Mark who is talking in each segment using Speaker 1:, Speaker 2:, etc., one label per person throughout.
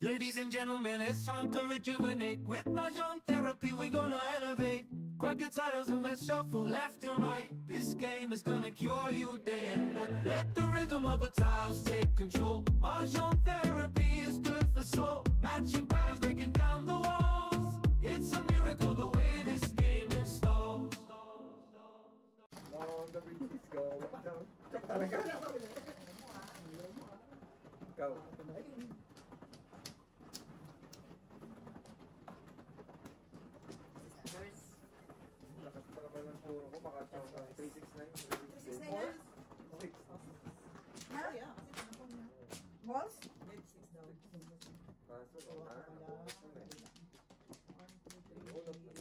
Speaker 1: Ladies and gentlemen, it's time to rejuvenate. With Mahjong therapy, we're gonna elevate. Grab your titles and let's shuffle left and right. This game is gonna cure you day and night. Let the rhythm of the tiles take control. Mahjong therapy is good for soul. Matching patterns breaking down the walls. It's a miracle the way this game installs.
Speaker 2: Long the beaches go down. Go. Lakas pa naman ng puro ko, makachong 369.
Speaker 3: 369?
Speaker 2: 6.
Speaker 3: Ah, yeah. Balls? Let's 6 daw.
Speaker 2: Kaso, napulot ko na eh.
Speaker 3: 1, 2, 3.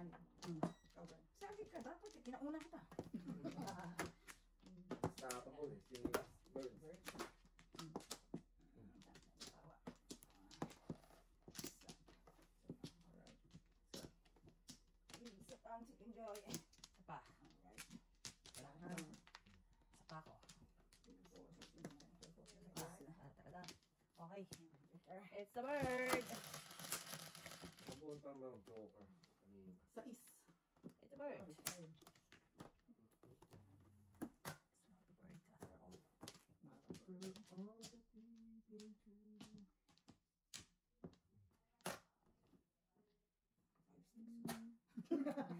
Speaker 3: Ano? Okay. Sabi ka, dapat kinauna kita.
Speaker 2: Stop ako eh, si Birds.
Speaker 3: Enjoy.
Speaker 4: Sapa. Kailangan. Sapa ko. Talaga. Okay. It's the bird.
Speaker 2: Papunta mo ang joker.
Speaker 3: Sais.
Speaker 4: It's a bird.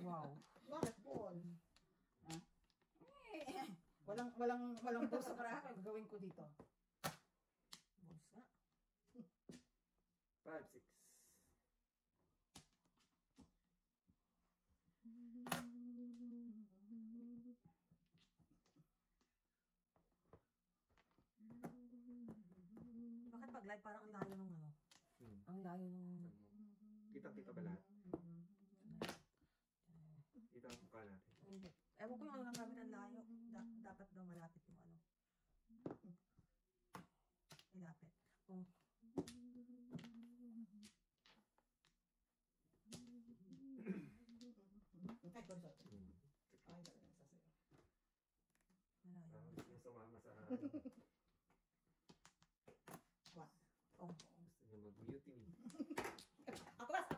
Speaker 4: Wow.
Speaker 3: Bakit Paul? Walang boss sa karahan. Gagawin ko dito.
Speaker 4: Boss nga.
Speaker 2: 5, 6.
Speaker 4: Bakit pag live parang ang layo nung ano? Ang layo nung...
Speaker 2: Kita-kita ba lahat? Kita ang mukha natin.
Speaker 4: Hindi. Ewan ko yung ano gamit ang layo. Dapat daw malapit yung ano. Malapit. Kung...
Speaker 3: Ay, sorry. Ay, talaga nagsasayo.
Speaker 4: Malayo.
Speaker 2: Gusto niya sumama sa...
Speaker 3: What?
Speaker 4: Oh.
Speaker 2: Gusto niya mag-mutiny.
Speaker 3: Atlas!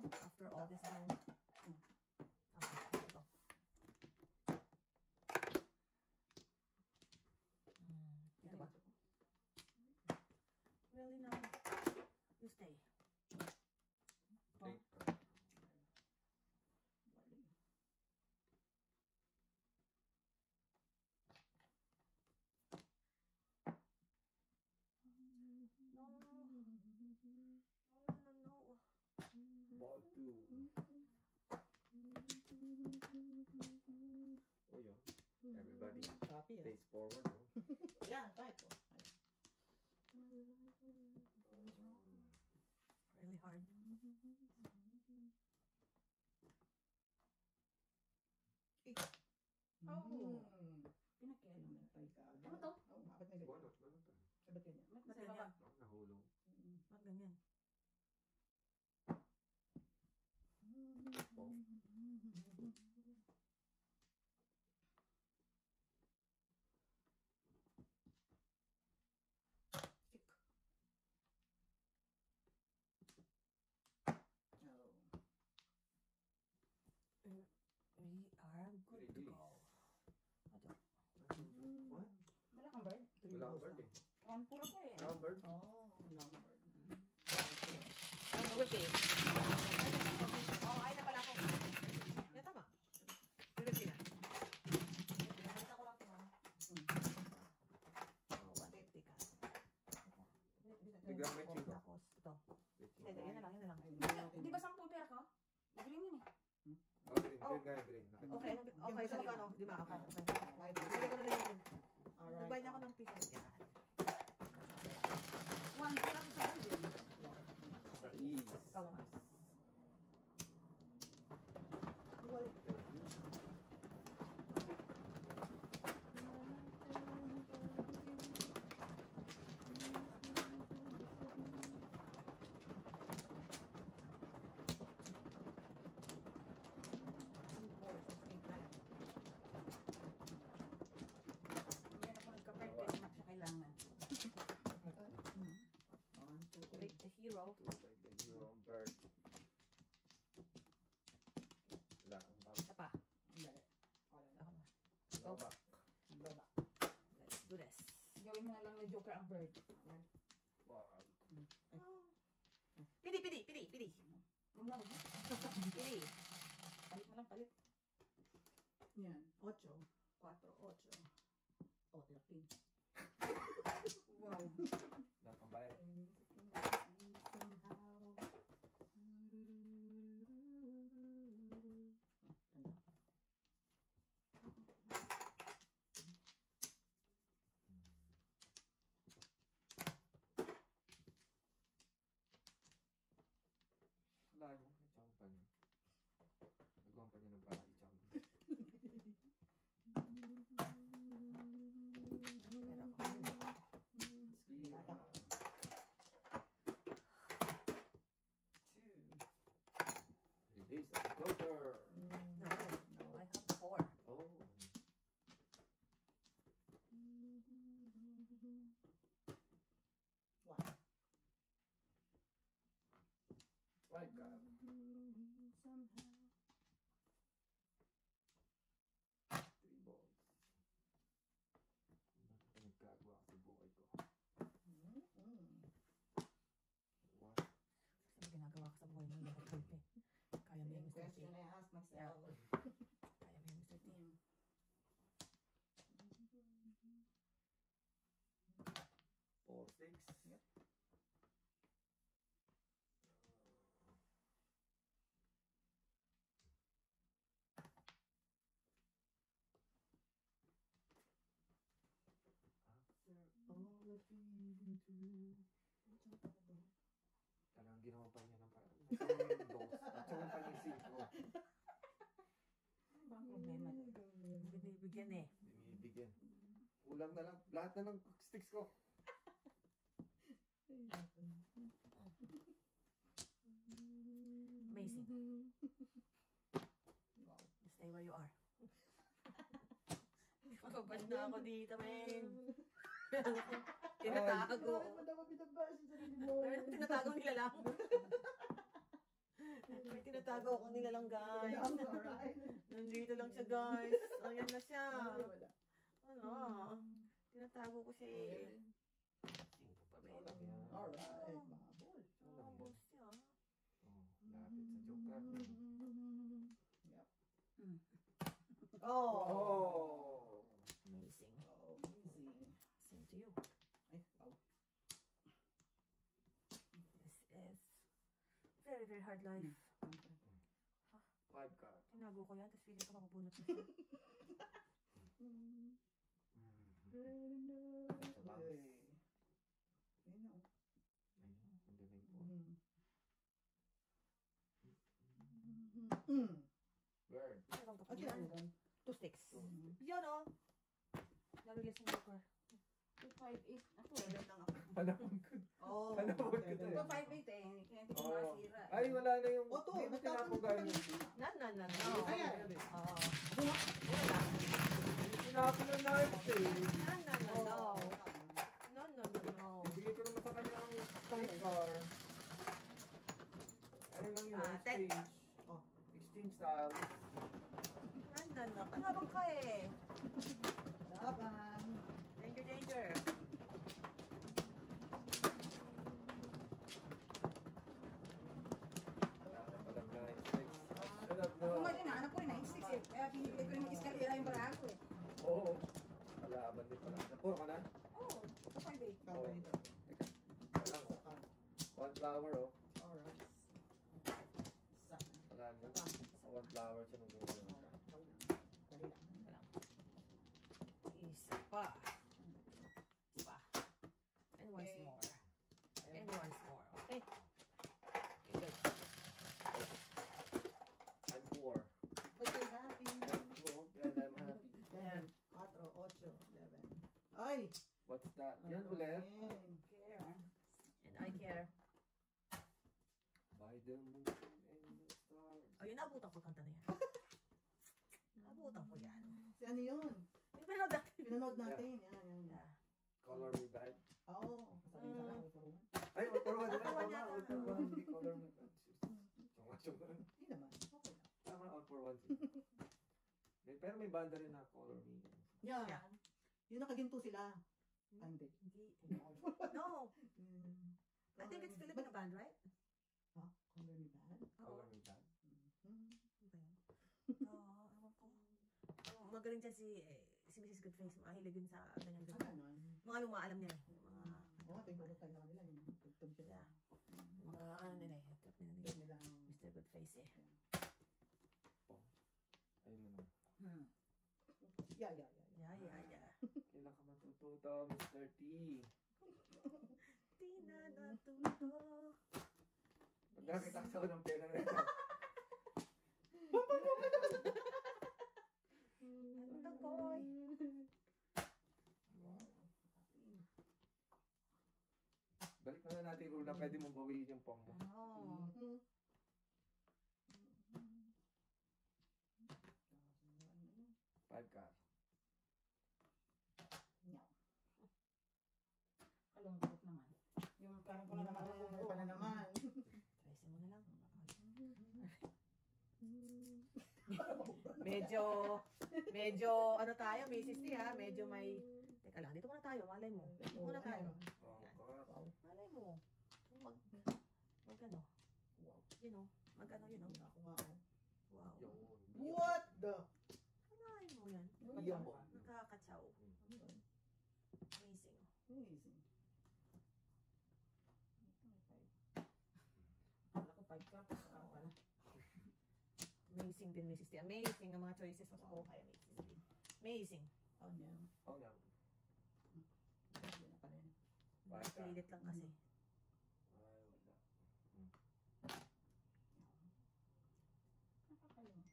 Speaker 4: After all this time. Okay, ito. Dito ba? Really now. You stay.
Speaker 2: Okay.
Speaker 4: No.
Speaker 2: Ball 2. Oh, yeah. Everybody
Speaker 3: Copy.
Speaker 2: face forward. No?
Speaker 3: Yeah, kahit po.
Speaker 4: Really hard.
Speaker 3: Oh. Pinakailan mo na tayo ka.
Speaker 4: Ano to?
Speaker 3: Oh, bakit na ganyan?
Speaker 2: Banot, banot.
Speaker 3: Sabat ganyan.
Speaker 4: Ba't ganyan?
Speaker 2: Nahulong.
Speaker 4: Ba't ganyan?
Speaker 2: Oh.
Speaker 3: Sick. Oh.
Speaker 4: We are good to go. Ito.
Speaker 2: What?
Speaker 3: Wala kang bird?
Speaker 2: Wala akong bird eh.
Speaker 3: One puro ko eh.
Speaker 2: Wala akong bird.
Speaker 3: Oh, long bird.
Speaker 4: Ang birthday. Oh, ay na pala ako. Yan, tama. Birthday na. Nakita ko lang ito. 150 ka.
Speaker 2: Biglang may chico.
Speaker 4: Tapos, ito. Ito, yun na lang, yun na lang.
Speaker 3: Di ba 10 pera ka? Green yun eh.
Speaker 2: Oh, green. Green nga, green.
Speaker 4: Okay, okay, so magkano? Di ba? Okay, okay. Sige ko na din yun. Nagbayad ako ng piso. Yan.
Speaker 3: One pera ko sa bird.
Speaker 2: Sa ease.
Speaker 4: Ikaw naman.
Speaker 3: Lagay mo na lang na Joker ang bird. Yan.
Speaker 2: Wow.
Speaker 4: Pili, pili, pili, pili.
Speaker 3: Yung lang.
Speaker 4: Pili.
Speaker 3: Palit mo lang, palit. Yan. 8. 4, 8. Oh, laki. Wow.
Speaker 2: Nakambay. Wala mo, isang pa niya. Nagawa pa niya ng parang isang. Release the Joker.
Speaker 4: No, I have 4.
Speaker 2: Oh.
Speaker 3: Wow.
Speaker 2: My God. Three balls. Ano ka nagkagawa sa buhay ko? What?
Speaker 4: Ano ginagawa ko sa buhay mo? Hindi ko pwede. Kaya mo yung Mr. T.
Speaker 3: Question I ask myself.
Speaker 4: Kaya mo yung Mr. T.
Speaker 2: 4, 6.
Speaker 3: Yep.
Speaker 2: Talagang ginawa pa niya ng parang dos. At saka pa niya zero.
Speaker 4: Ang problema. Binibigyan eh.
Speaker 2: Binibigyan. Kulang na lang. Lahat na ng sticks ko.
Speaker 4: Amazing. Stay where you are. Kapag na ako dito, men. Tinatago. Tinatago nila lang. May tinatago ako nila lang, guys. Nandito lang siya, guys. Ayan na siya. Ano? Tinatago ko siya eh.
Speaker 2: Cinco pa rin. Lang yan.
Speaker 3: Alright.
Speaker 4: Tapos siya.
Speaker 2: Oh, lapit sa Joker.
Speaker 3: Oh.
Speaker 2: Oh!
Speaker 4: Amazing.
Speaker 3: Easy.
Speaker 4: Same to you.
Speaker 3: Ay, wow.
Speaker 4: This is very, very hard life.
Speaker 2: 5 card.
Speaker 4: Tinago ko yan, tapos feeling ko mabubunot na siya.
Speaker 2: Sa box.
Speaker 3: Ayun na.
Speaker 2: Ayun, hindi na yung Bird.
Speaker 4: Meron ka pa
Speaker 3: Okay,
Speaker 4: yan.
Speaker 3: okay.
Speaker 4: 2 sticks. Yan o. Narilis yung Joker.
Speaker 3: 258. Ako, meron lang ako.
Speaker 2: Panahon ko.
Speaker 3: Oh.
Speaker 2: Panahon ko to eh.
Speaker 3: 258 eh. Kaya hindi ko
Speaker 2: Oo.
Speaker 3: masira.
Speaker 2: Ay, wala na yung...
Speaker 3: Oto,
Speaker 2: Hindi mo tinapugan yung...
Speaker 4: No.
Speaker 3: Ayan.
Speaker 4: Oo.
Speaker 2: Tinapon na night eh.
Speaker 4: No.
Speaker 2: Ibigay ko naman sa kanya ang sidecar. Ano lang yun?
Speaker 4: Ten.
Speaker 2: Exchange. Oh, exchange style.
Speaker 4: No. Panabang ka eh.
Speaker 3: Laban.
Speaker 4: Danger.
Speaker 2: Walang night. Sarap
Speaker 3: Ako nga
Speaker 2: na.
Speaker 3: din, anak ko rin, 96 eh. Kaya pinipili ko yung eskalera yung barato eh.
Speaker 2: Oo. Kalaban din pala. Napuro ka na?
Speaker 3: Oo. 258.
Speaker 2: Oo. Wala ko. One flower oh.
Speaker 3: Alright.
Speaker 2: Wala na. One flower siya nung gano'n.
Speaker 4: Isa pa. And once
Speaker 3: Okay.
Speaker 4: more. And once more. Okay. Good.
Speaker 2: I'm poor.
Speaker 3: But you're happy.
Speaker 2: I'm poor and I'm happy.
Speaker 4: Yan.
Speaker 3: 4, 8, 11. Ay!
Speaker 2: What's that? Yan ulit.
Speaker 3: Care.
Speaker 4: And I care.
Speaker 2: By the moon and the stars.
Speaker 4: Ayun, nabutan ko kanta na yan. Nabutan ko yan.
Speaker 3: Si ano yun?
Speaker 4: May panood natin.
Speaker 3: Pinanood natin. Yan.
Speaker 4: Yeah.
Speaker 2: Color me bad.
Speaker 3: Oo. Sabi sa akin, ito.
Speaker 2: Ay, all for one.
Speaker 4: All for one
Speaker 2: Tama,
Speaker 4: yata.
Speaker 2: all for one. Hindi color me bad. Tsunga.
Speaker 3: Hindi naman. Okay lang.
Speaker 2: Tama, all for one. Pero may banda rin na color me.
Speaker 3: Yan.
Speaker 4: Yeah.
Speaker 3: Yun nakaginto sila.
Speaker 5: Hindi.
Speaker 3: Hindi. No. I think it's Filipino band, right?
Speaker 5: Ha? Colony band?
Speaker 3: Oo.
Speaker 2: Alam mo yan?
Speaker 3: Oo, ewan ko. Magaling dyan si Mrs. Goodface. Mahilig yun sa ganyan
Speaker 5: Ah,
Speaker 3: ganyan.
Speaker 5: ganon.
Speaker 3: Mga lumaalam niya eh. Mga,
Speaker 5: Oo, tingnan tayo na nila. Yung tugtog sila.
Speaker 3: Yeah. mga ano nila eh. Trip nila
Speaker 5: Tingnan
Speaker 3: ni
Speaker 5: nila ang...
Speaker 3: Mr. Goodface eh.
Speaker 2: Ayun na.
Speaker 5: Yeah.
Speaker 3: Yeah.
Speaker 2: Kailan ka matututo, Mr. T?
Speaker 3: Di na natuto.
Speaker 2: Pag nakita ko ng pera na ito.
Speaker 3: Ang takoy.
Speaker 2: Balik na natin yung rule na pwede mong bawiin yung pong mo.
Speaker 3: Oo.
Speaker 2: Five ka.
Speaker 5: Kalungkot naman. Yung parang ko na naman kalungkot pa na naman.
Speaker 3: Trace mo na lang. Medyo ano tayo, Mrs. T ha, medyo may, teka lang, dito muna tayo, malay mo. Dito muna tayo. Malay mo. Mag ano, you know, mag ano, you know.
Speaker 5: Ako nga ako.
Speaker 3: Wow.
Speaker 2: Yun.
Speaker 5: What the?
Speaker 3: Kanain mo yan.
Speaker 2: Iyan po.
Speaker 3: Nakakatsaw. Amazing.
Speaker 5: Amazing. Wala ko 5 cups. Ako pala.
Speaker 3: Amazing din, Mrs. T. Amazing ang mga choices mo sa buhay, Mrs. T. Amazing.
Speaker 5: Oh, no.
Speaker 2: Oh, no.
Speaker 5: Hindi na pala yun.
Speaker 3: Pilit lang kasi.
Speaker 2: Ay, wala.
Speaker 5: Nakakalungkot.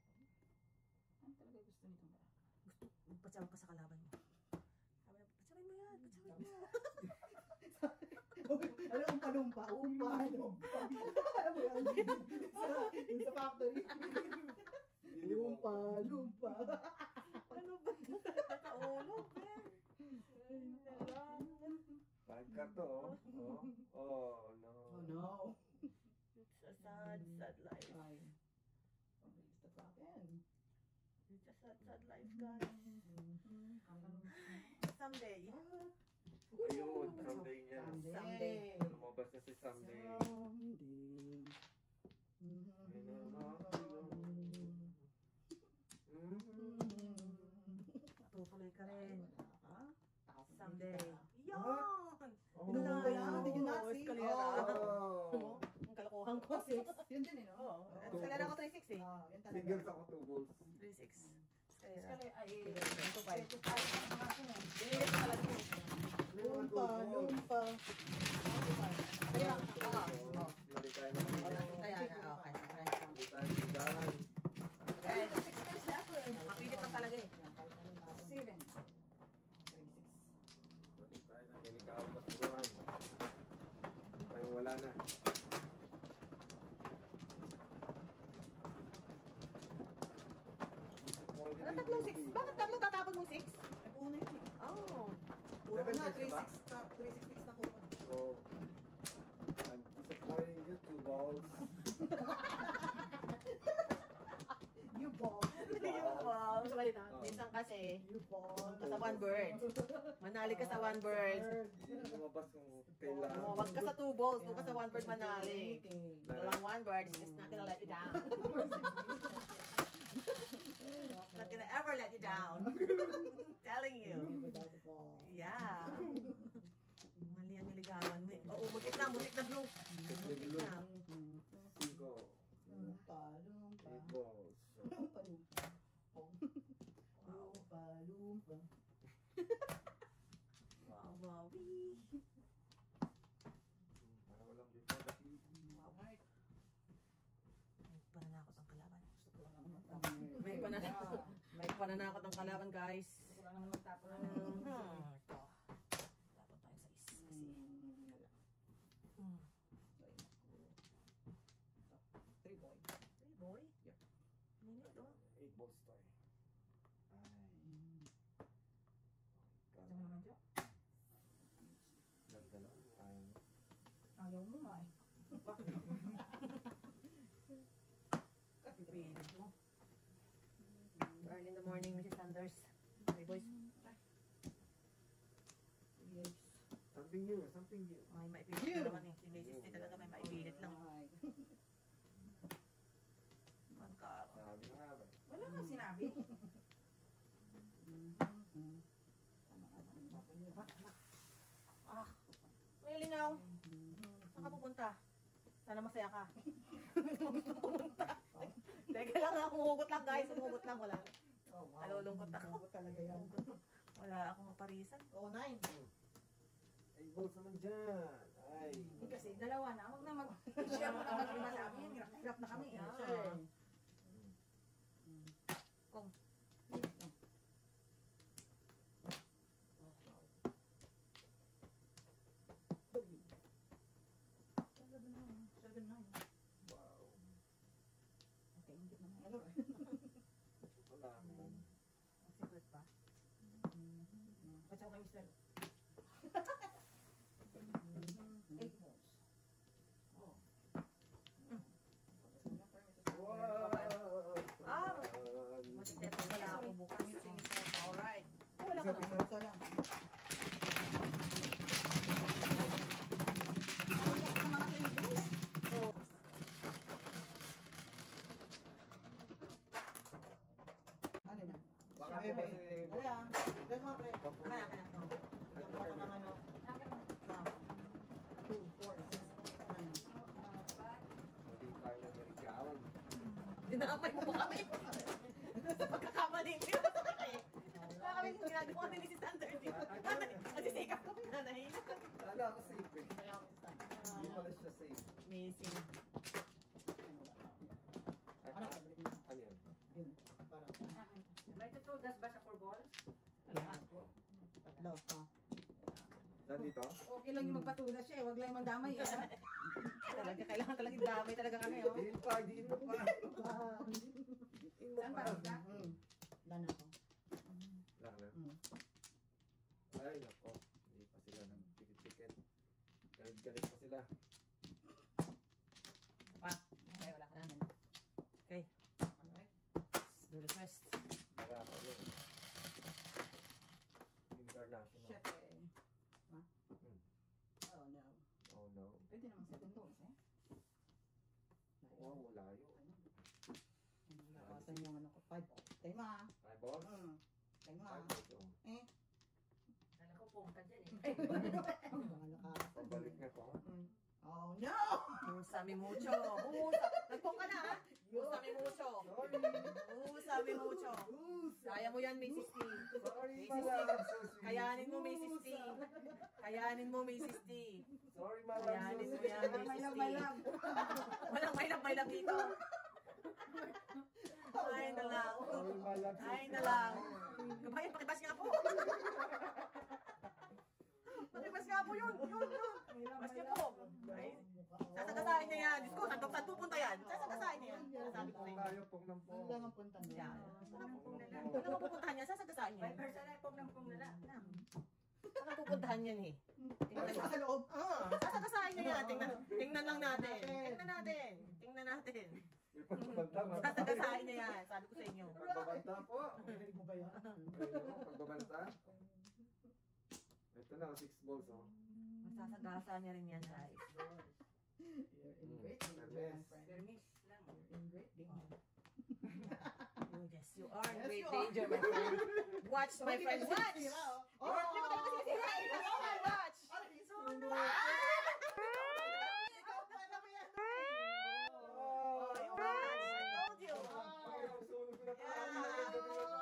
Speaker 5: Ano talaga gusto nitong bata?
Speaker 3: Magpatsawan ka sa kalaban mo. Sabi na, patsawin mo yan, patsawin mo yan.
Speaker 5: Ano, umpa-lumpa. Umpa-lumpa. Alam mo yan? Yung sa factory. Lumpa-lumpa.
Speaker 3: Ano ba? Nakaulog eh.
Speaker 2: Five ka to, oh. Oh, no.
Speaker 5: Oh no.
Speaker 3: It's a sad, sad life.
Speaker 5: Ay. Pabilis na akin.
Speaker 3: It's a sad, sad life, guys. Someday.
Speaker 2: Ayun, someday niya.
Speaker 3: Someday.
Speaker 2: Lumabas na si someday.
Speaker 3: Matutuloy ka rin. Someday.
Speaker 5: Someday.
Speaker 3: Yan!
Speaker 2: Oh.
Speaker 5: Ano ba yan? Did you not see?
Speaker 3: Escalera.
Speaker 2: Oh.
Speaker 3: Ang kalokohan ko.
Speaker 5: Yun din eh, no?
Speaker 3: Oo. Escalera ko 3-6 eh.
Speaker 5: Yan talaga.
Speaker 2: Singles ako, two balls.
Speaker 3: 3-6.
Speaker 5: Escalera, ay,
Speaker 3: Ito 5.
Speaker 5: Bilis talaga yun. Lumpa, lumpa.
Speaker 3: Kaya,
Speaker 2: Lari tayo ng
Speaker 3: kaya na, okay.
Speaker 2: Lari tayo ng tindahan.
Speaker 3: Guys, mapilit lang talaga eh.
Speaker 5: 7. 3-6.
Speaker 2: Lari tayo ng delikado paturuan. Tayo wala na.
Speaker 3: Ano tatlong 6? Bakit tatlong tatapag mo 6?
Speaker 5: Una yun eh.
Speaker 3: Oh.
Speaker 5: Puro
Speaker 2: Seven
Speaker 5: na,
Speaker 2: six,
Speaker 5: 3-6 na kuha.
Speaker 2: So, I'm disappointing you, two balls.
Speaker 5: You ball.
Speaker 3: Wow, sabay na. Minsan kasi,
Speaker 5: You ball.
Speaker 3: ka sa one bird. Manali ka sa one bird.
Speaker 2: Lumabas yung kailangan.
Speaker 3: Huwag ka sa 2 balls, huwag ka sa one bird manali. Walang one bird, it's just not gonna let you down. Not gonna ever let you down. Telling you. Yeah. Mali ang niligawan mo eh. Oo, mutik na blue. Mutik na.
Speaker 2: Cinco.
Speaker 5: Lumpa, lumpa.
Speaker 2: Eight balls.
Speaker 5: Lumpa, lumpa. Lumpa, lumpa.
Speaker 3: Wow, wow, wee.
Speaker 2: Para walang dito kasi.
Speaker 3: Wow. May pananakot ang kalaban.
Speaker 5: Gusto ko lang naman magtapon.
Speaker 3: May pananakot ang kalaban, guys.
Speaker 5: Gusto ko lang naman magtapon.
Speaker 3: Ito. Laban tayo sa is. Kasi,
Speaker 5: Three boy.
Speaker 3: hey boy.
Speaker 2: Yep.
Speaker 3: Minute, oh.
Speaker 2: Eight balls tayo. Ay.
Speaker 5: Ano naman siya?
Speaker 2: Ganda lang. Ay.
Speaker 5: Ayaw mo nga eh.
Speaker 3: Pipilit mo. Early in the morning, Mrs. Sanders. Hey, boys.
Speaker 5: Sige,
Speaker 2: Something new, something new.
Speaker 3: May maipilit naman eh. Si Mrs. T talaga may maipilit lang. Magkaro.
Speaker 2: Sabi na nga ba?
Speaker 5: Wala kang sinabi.
Speaker 3: May lingaw. Saan ka pupunta? Sana masaya ka. Teka lang ha, umugot lang guys. Umugot lang, wala. Nalulungkot ako.
Speaker 5: Ako talaga yan.
Speaker 3: Wala akong maparisan.
Speaker 5: Oh, 9.
Speaker 2: Ay, balls naman dyan. Ay.
Speaker 5: Kasi dalawa na. Huwag na mag-share mo na mag-masabi. Hirap na kami.
Speaker 3: Ah. Kung
Speaker 2: Wow.
Speaker 5: Okay, hindi naman. Ano?
Speaker 2: Wala naman.
Speaker 3: secret pa.
Speaker 5: At saka kay Mr. 8 balls. Oh.
Speaker 2: Wow.
Speaker 3: Ah! Ito wala ako bukas. Alright. Wala ka na.
Speaker 5: Isa lang. Ano na?
Speaker 2: Baka po kasi...
Speaker 5: Wala. Dahil mga pre.
Speaker 3: Kaya ka na. Yung baka ng ano.
Speaker 5: 2, 4, 6, 9.
Speaker 2: Hindi tayo nagaligawan.
Speaker 3: Dinamay mo pa kami. Sa pagkakamali ko yun. Wala kami ginagawa ni Mrs. Sander. Nagsisikap ko nanay.
Speaker 2: Kala ako safe eh. Hindi pala siya safe.
Speaker 3: Amazing.
Speaker 2: Ay,
Speaker 5: Ano?
Speaker 2: ano yan?
Speaker 5: Yun. Parang.
Speaker 4: May tutugas ba sa 4 balls?
Speaker 5: Tatlo.
Speaker 2: Saan dito?
Speaker 5: Okay lang yung magpatulas siya eh. Huwag lang mandamay eh.
Speaker 3: Talaga, kailangan talagang damay talaga kami, oh.
Speaker 2: Diin pa, diin mo pa. Diin mo
Speaker 4: Saan
Speaker 2: pa.
Speaker 4: ba ka?
Speaker 5: Wala na ako.
Speaker 2: Lang na.
Speaker 5: Mm.
Speaker 2: Ay, nako. Hindi pa sila ng ticket-ticket. Galit-galit pa sila.
Speaker 3: Okay, wala ka na. Okay. Do the first.
Speaker 2: Wala pa yun. International.
Speaker 5: Shit eh. Ha? Oh no.
Speaker 2: Oh no.
Speaker 5: Pwede naman 7 balls eh.
Speaker 2: Oo, wala yun.
Speaker 5: Nakasan yung ano ko. 5 balls. Tayo ma.
Speaker 2: 5 balls?
Speaker 5: Tayo ma.
Speaker 2: 5 balls, oh.
Speaker 5: Eh.
Speaker 4: Alam ko pumunta dyan eh.
Speaker 5: Bahala ka.
Speaker 2: Pabalik na ko.
Speaker 5: Oh no!
Speaker 3: Usami mucho. Nagpong ka na, ha? Usami mucho. Usami mucho. Kaya mo yan, Mrs. T.
Speaker 2: Sorry,
Speaker 3: Mrs.
Speaker 2: Malam.
Speaker 3: T.
Speaker 2: So sweet.
Speaker 3: Kayanin mo, Mrs. T. Kayanin mo, Mrs. T.
Speaker 2: Sorry, Malam.
Speaker 3: Kayanin
Speaker 2: So
Speaker 3: mo
Speaker 2: sweet.
Speaker 3: yan, Mrs. T. Walang may love dito. Ay, na lang.
Speaker 2: Sorry, Malam. So
Speaker 3: Ay,
Speaker 2: sweet.
Speaker 3: na lang. Kabayan, pakibas nga po. Pakibas nga po yun. Bas niya po. Ay, sasagasahin niya yan. Diyos ko, saan pupunta yan? Sasagasahin niya yan. Sabi ko sa inyo.
Speaker 2: Tayo, pong ng pong.
Speaker 5: Ang lang ang punta niya.
Speaker 3: Yan.
Speaker 2: Pong ng
Speaker 3: Ano
Speaker 2: pong.
Speaker 3: mapupuntahan niya? Sasagasahin niya.
Speaker 4: 5% ay pong ng pong nila.
Speaker 3: Saan pupuntahan yan eh?
Speaker 5: Ay, sa loob.
Speaker 3: Sasagasahin niya yan. Tingnan lang natin. Tingnan natin.
Speaker 2: May pagbabanta.
Speaker 3: Sasagasahin niya yan. Sabi ko sa inyo.
Speaker 2: Pagbabanta po.
Speaker 5: Narinig mo ba yan?
Speaker 2: Ayun, pagbabanta. Ito na, 6 balls, oh.
Speaker 3: Magsasagasa niya rin yan, guys.
Speaker 5: You're in great danger,
Speaker 2: Yes.
Speaker 5: friend.
Speaker 4: Permis lang.
Speaker 5: You're in great danger.
Speaker 3: Yes, you are in
Speaker 5: Yes,
Speaker 3: great
Speaker 5: you are.
Speaker 3: danger, my friend. Watch, my friend. Watch!
Speaker 5: Oh!
Speaker 3: Hindi mo talaga sinisira. Oh my watch!
Speaker 5: Ikaw pa na ba yan?
Speaker 3: Oh, you watch! I told you.
Speaker 2: Sunog na pa.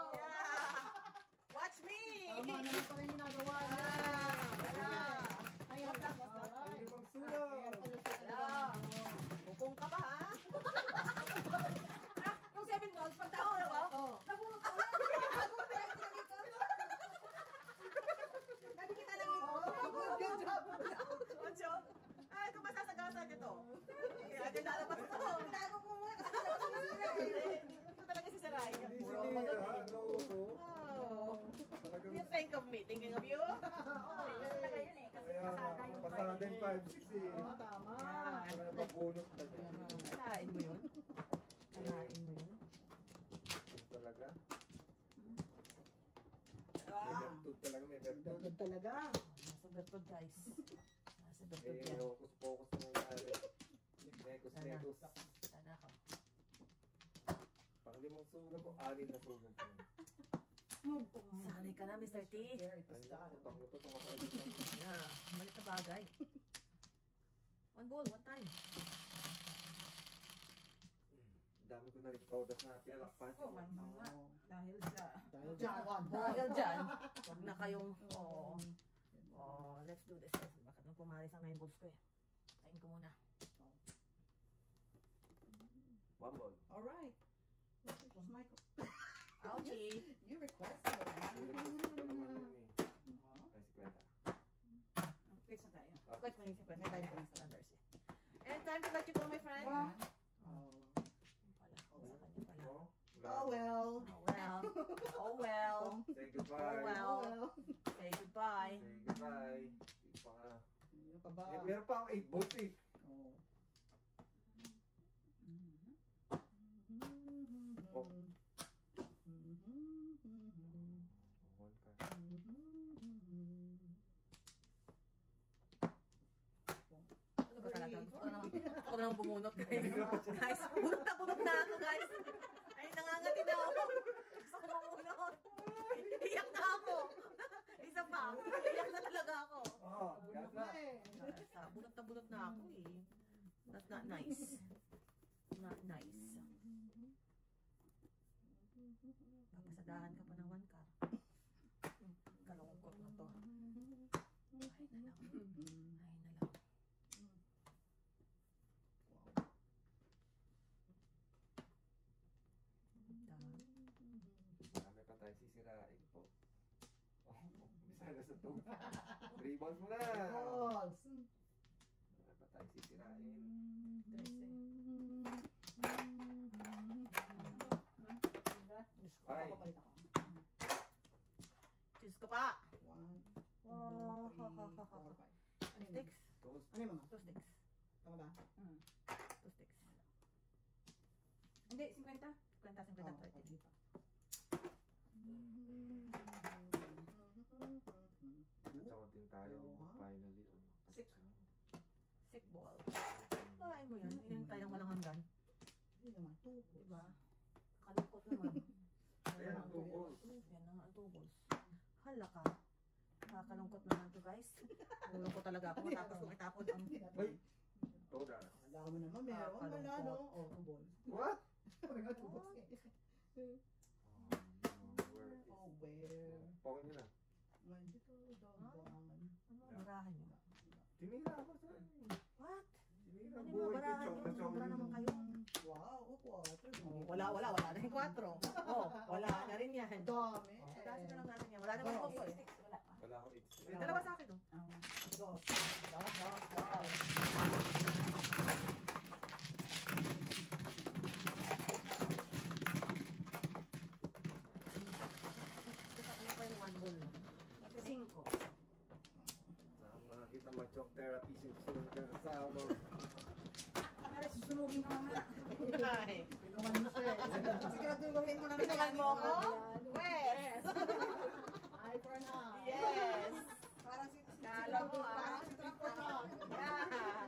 Speaker 3: Yeah. Watch me!
Speaker 5: Tama naman pala yung ginagawa niya. Ay, ang
Speaker 2: Ang ibang sunog.
Speaker 3: Bukong ka pa, ha? Yung 7 balls, pagtao na ba?
Speaker 5: Oo.
Speaker 3: Nabulog ka na. Lagi kita lang ito.
Speaker 5: Good job.
Speaker 3: Ocho. Ay, kung masasagasan niyo to. Agad lalabas ito. Tago mo muna. Ito talaga si Saray.
Speaker 2: Hindi sinira. No, no.
Speaker 3: Oh.
Speaker 2: Talagang
Speaker 3: You think of me, thinking of you?
Speaker 4: Talaga yun eh. Kasi
Speaker 2: kaya
Speaker 4: kasada yung
Speaker 2: pasada din 5-6 eh.
Speaker 5: Oo, tama.
Speaker 2: Para mabunot na din.
Speaker 3: Kalain mo yun? Kalain mo yun?
Speaker 2: Yun talaga. May
Speaker 5: Ah.
Speaker 2: bertud talaga, may bertud.
Speaker 5: Good talaga.
Speaker 3: Nasa likod guys. Nasa likod
Speaker 2: Eh,
Speaker 3: yan.
Speaker 2: focus na nangyari. Nekos.
Speaker 3: Sana ako.
Speaker 2: Pang limang sugat ko, 6 na sugat ko.
Speaker 3: Sanay ka na, Mr. T.
Speaker 5: Scary to
Speaker 2: Ay,
Speaker 5: start.
Speaker 2: utang na to, tumakabit lang.
Speaker 3: Yeah, malit na bagay. One ball, one time.
Speaker 2: Dami ko na rin powder na pinalakpan.
Speaker 5: Oo.
Speaker 4: Dahil sa...
Speaker 5: Dahil dyan, one ball.
Speaker 3: Dahil dyan, huwag na kayong, let's do this. Bakit nang pumaris ang 9 balls ko eh. Kain ko muna.
Speaker 2: 1 ball.
Speaker 5: Alright. Where's Michael?
Speaker 3: Ouchie!
Speaker 5: You requested it.
Speaker 2: Ay, si Kwenta.
Speaker 4: Fix na tayo.
Speaker 3: Quit mo yung secret. May tayo ko sa numbers eh. And time to let you go, my friend.
Speaker 5: Oh.
Speaker 3: Pala, sa kanya pala.
Speaker 5: Oh well.
Speaker 3: Oh well. Oh well.
Speaker 2: Say goodbye.
Speaker 3: Oh, well.
Speaker 5: Oh well.
Speaker 3: Say goodbye.
Speaker 2: Say goodbye. Di pa nga.
Speaker 5: Ano pa ba?
Speaker 2: Meron pa akong 8 balls eh.
Speaker 5: Oh.
Speaker 2: Oh. One pa.
Speaker 3: Ano ba talaga? Ako na lang bumunot guys. Guys, bunot na ako guys. Ay, nangangati na ako. Gusto ko mamunot. Iyak na ako. Isa pa. Iyak na talaga ako.
Speaker 2: Oh, gasa.
Speaker 3: Bunot na ako eh. That's not nice. Not nice. Papasadahan ka pa ng 1 car. Kalungkot na to. Ay na lang. Ay na lang.
Speaker 2: Marami pa tayo sisirain po. Oh, bisa na sa 2. 3 balls mo na.
Speaker 5: Balls.
Speaker 2: Marami pa tayo sisirain. Ay.
Speaker 5: Papapalit ako.
Speaker 3: Diyos ko pa.
Speaker 5: 1, 2,
Speaker 3: Oh,
Speaker 5: 3, 4, 5. Ano yun?
Speaker 3: Sticks.
Speaker 2: Toast.
Speaker 5: Ano yung mga?
Speaker 3: 2 sticks.
Speaker 5: Tama ba?
Speaker 3: 2 sticks.
Speaker 4: Hindi, 50.
Speaker 3: Kwenta,
Speaker 5: Oh,
Speaker 3: 50, 30.
Speaker 5: okay pa.
Speaker 2: Tsaka din tayo finally.
Speaker 5: Six.
Speaker 3: Sick ball. Ay mo yan. Hinintay ng walang hanggan.
Speaker 5: Hindi naman. 2
Speaker 3: Diba? Kalungkot naman.
Speaker 2: Ayan ang 2 balls.
Speaker 3: Yan na nga ang 2 balls. Hala ka. Nakakalungkot naman to guys. Nalungkot talaga ako matapos kong itapon ang...
Speaker 2: Ay! Toda.
Speaker 5: Alam mo naman, meron. Wala, no? Oh, 2 balls.
Speaker 2: What?
Speaker 5: Wala nga 2 balls. Oh, where?
Speaker 2: Pawin nyo na.
Speaker 5: Nandito daw ba?
Speaker 3: Ano ang barahan nyo?
Speaker 2: Tinira ako sa
Speaker 3: What?
Speaker 2: Tinira
Speaker 3: Ano
Speaker 2: buhay
Speaker 3: yung
Speaker 2: ko.
Speaker 3: barahan nyo? Sobra naman kayo.
Speaker 5: Wow, water.
Speaker 3: Wala na yung 4. Oh, wala na rin yan.
Speaker 5: Dami.
Speaker 3: Tasin na lang natin yan. Wala naman po ko eh.
Speaker 2: Wala akong 8.
Speaker 3: May dalawa sa akin oh.
Speaker 5: Dos.
Speaker 3: Ano pa yung 1 ball? 5.
Speaker 2: Sama kita mag-chalk therapy susunod ka sa kasama.
Speaker 4: Para susunugin ka mamaya.
Speaker 3: Ay.
Speaker 5: Pinuman mo siya eh.
Speaker 4: Siguraduhin mo na
Speaker 3: Pinuman mo ako? Yes!
Speaker 5: Eye for an eye.
Speaker 3: Yes!
Speaker 4: Parang si...
Speaker 3: Kala mo ah.
Speaker 4: Parang si Trump na.
Speaker 3: Yeah!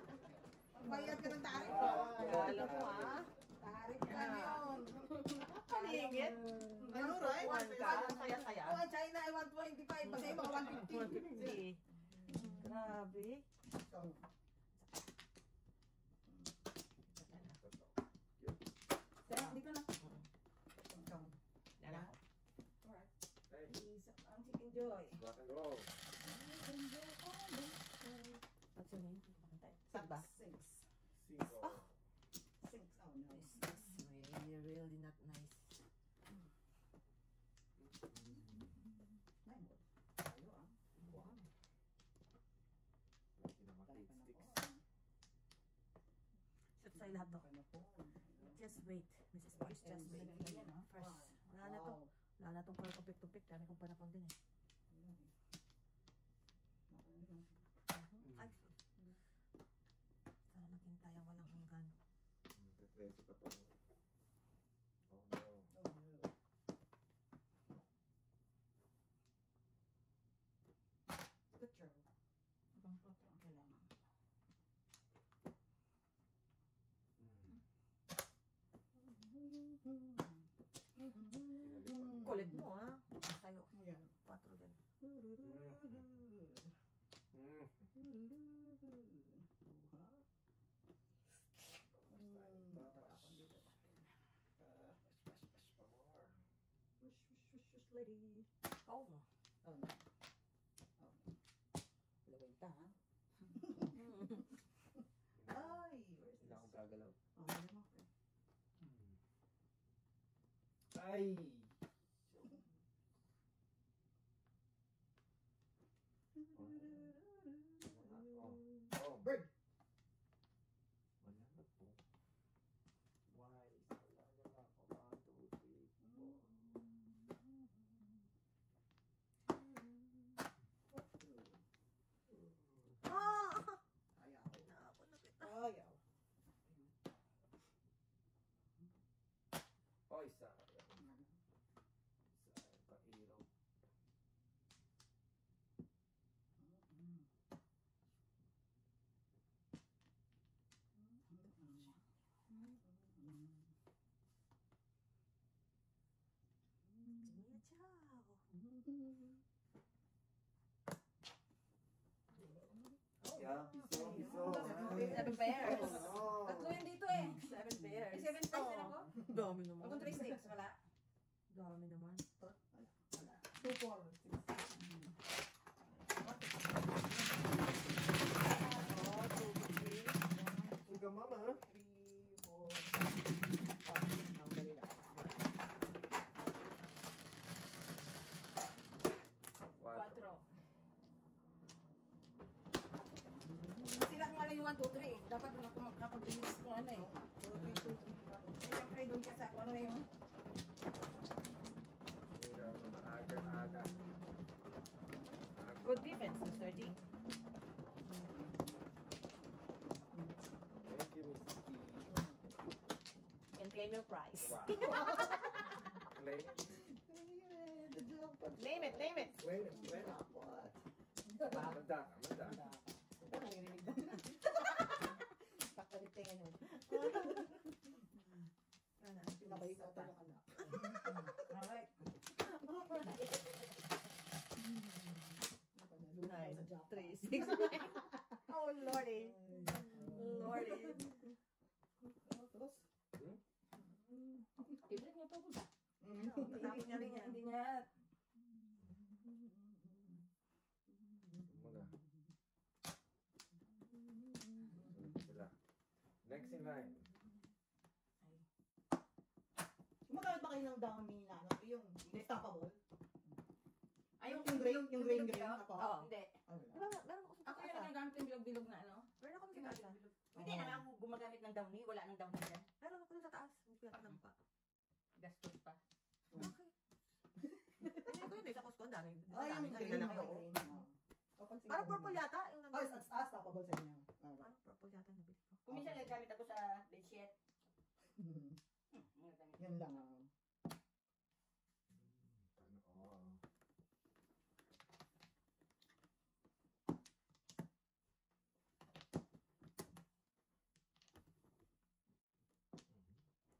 Speaker 4: Bayad ka ng tarik.
Speaker 3: Kala mo ah.
Speaker 4: Tarik ka na yun.
Speaker 3: Palingit.
Speaker 4: Ano, right?
Speaker 3: 1 ka. Saya-saya.
Speaker 4: Oh, ang China ay 125. Kasi yung mga 150.
Speaker 3: 150. Grabe.
Speaker 4: Kaya, dito na.
Speaker 3: Yan ako.
Speaker 4: Alright.
Speaker 2: Hey,
Speaker 4: Isa ang chicken joy.
Speaker 2: rock and roll.
Speaker 3: What's your name? Saan ba?
Speaker 5: 6.
Speaker 2: 5.
Speaker 5: 6. Oh, no.
Speaker 3: This is really not nice.
Speaker 5: Nine ball. Tayo ah.
Speaker 3: Wow.
Speaker 2: Kinamatit sticks.
Speaker 3: Shoot sa'yo lahat to.
Speaker 5: Okay na po.
Speaker 3: Just wait, Mrs. Pierce, just wait. First, wala na to.
Speaker 5: Wow.
Speaker 3: Wala na tong tupik-tupik. Dami kong panapon din eh. Ay, sana maghintay ang walang hanggan.
Speaker 2: Tetreso pa to. Oh no.
Speaker 5: Oh, no. Good job.
Speaker 3: Kulit mo, ha? Tayo.
Speaker 5: Ayan.
Speaker 3: 4 din.
Speaker 5: Lady.
Speaker 3: Oo mo.
Speaker 4: Lawenta, ha?
Speaker 5: Ay, where's
Speaker 2: Hindi na ako
Speaker 5: this?
Speaker 2: gagalaw.
Speaker 5: Ano mo?
Speaker 2: Ay! Oh,
Speaker 5: Bird.
Speaker 2: wala na po. Why? Wala na ako. 1, 2, 3, 4.
Speaker 3: Ah!
Speaker 5: Ayaw.
Speaker 3: Naako na kita.
Speaker 5: Ayaw.
Speaker 2: Oy, sayang. Sayang ka, ilaw.
Speaker 3: Jimmy, ciao.
Speaker 2: Yeah, piso, piso.
Speaker 4: 7 pairs.
Speaker 2: Oh.
Speaker 4: Tatlo yun dito eh.
Speaker 3: 7 pairs.
Speaker 4: May 7 pairs din ako.
Speaker 3: Dami naman.
Speaker 4: Huwag 3 sticks, wala.
Speaker 3: Dami naman.
Speaker 5: 2, 4, 6.
Speaker 2: Suga mama, ha?
Speaker 5: 3, 4, 5. Ang dali lang.
Speaker 4: 4. Sila kung ano yung 1, 2, 3. Dapat doon ako makapag-release kung ano eh.
Speaker 5: 2, 3, 2, 3, 4.
Speaker 4: Siyempre doon ka sa kung ano yung...
Speaker 2: Aga.
Speaker 3: Good defense, Mr. D.
Speaker 2: Thank you, Mrs. T.
Speaker 3: And claim your prize.
Speaker 2: Wow. Claim it.
Speaker 5: The jackpot.
Speaker 3: Name it, name it.
Speaker 2: Claim it. Claim it.
Speaker 5: Jackpot.
Speaker 2: Manda.
Speaker 5: Naririnig na. Pakalitingan yun. Pinabay ko ito yung anak.
Speaker 4: Alright.
Speaker 3: Nine,
Speaker 5: Sa jackpot.
Speaker 3: 3, 6, 9. Oh, Lordy. Lordy.
Speaker 5: Tapos?
Speaker 4: Favorite niya po ba?
Speaker 3: Tapos niya rin yan.
Speaker 4: Hindi niya.
Speaker 2: Muna. Sunod sila. Next in line.
Speaker 5: Gumagamit ba kayo ng dami na ano? Yung destapable?
Speaker 4: Ay,
Speaker 5: Yung green, yung green. Ako?
Speaker 3: Oo.
Speaker 4: Hindi.
Speaker 5: Ay, wala.
Speaker 3: Meron ako sa
Speaker 4: Ako yung
Speaker 3: taas.
Speaker 4: nagagamit yung bilog-bilog na ano.
Speaker 3: Meron ako sa taas.
Speaker 4: Hindi naman ako gumagamit ng downy. Wala nang downy dyan.
Speaker 3: Meron ako sa taas. Hindi ko alam pa.
Speaker 4: Gastos pa.
Speaker 3: Okay. Hindi ko yun eh. Sa Costco, ang dami.
Speaker 5: Ay, yung
Speaker 3: Ang
Speaker 5: green.
Speaker 3: dami.
Speaker 5: Yung green.
Speaker 3: Parang purple yata. Yung
Speaker 5: Ay,
Speaker 3: nandun.
Speaker 5: destapable sa inyo.
Speaker 3: Parang purple yata nabili ko.
Speaker 4: Kung minsan nagagamit ako sa bedsheet. Nagagamit.
Speaker 5: Yan lang.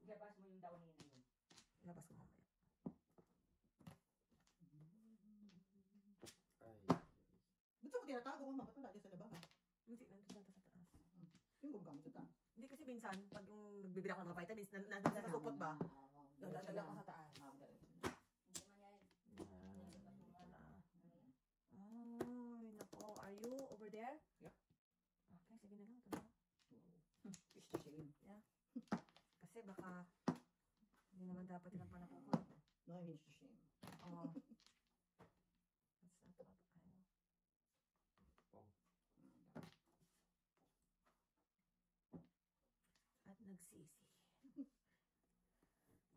Speaker 4: Ilabas mo yung downy na yun.
Speaker 3: Labas ko mamaya.
Speaker 2: Ay.
Speaker 5: Ba't mo tinatago mo? Ba't mo lagi sa labas?
Speaker 3: Hindi, nandun yata sa taas.
Speaker 5: Yung gumagamit sa taas.
Speaker 3: Hindi kasi minsan, pag yung nagbibili ako ng mga vitamins, nandun sa supot ba?
Speaker 4: Dadala ko sa taas. Hindi man yan.
Speaker 3: Ay, nako. Are you over there?
Speaker 2: Yeah.
Speaker 3: Okay, sige na lang. Ito na. Kasi baka hindi naman dapat ilang panahon ko.
Speaker 5: No, I mean to shame.
Speaker 3: Oo. That's not what At nagsisi.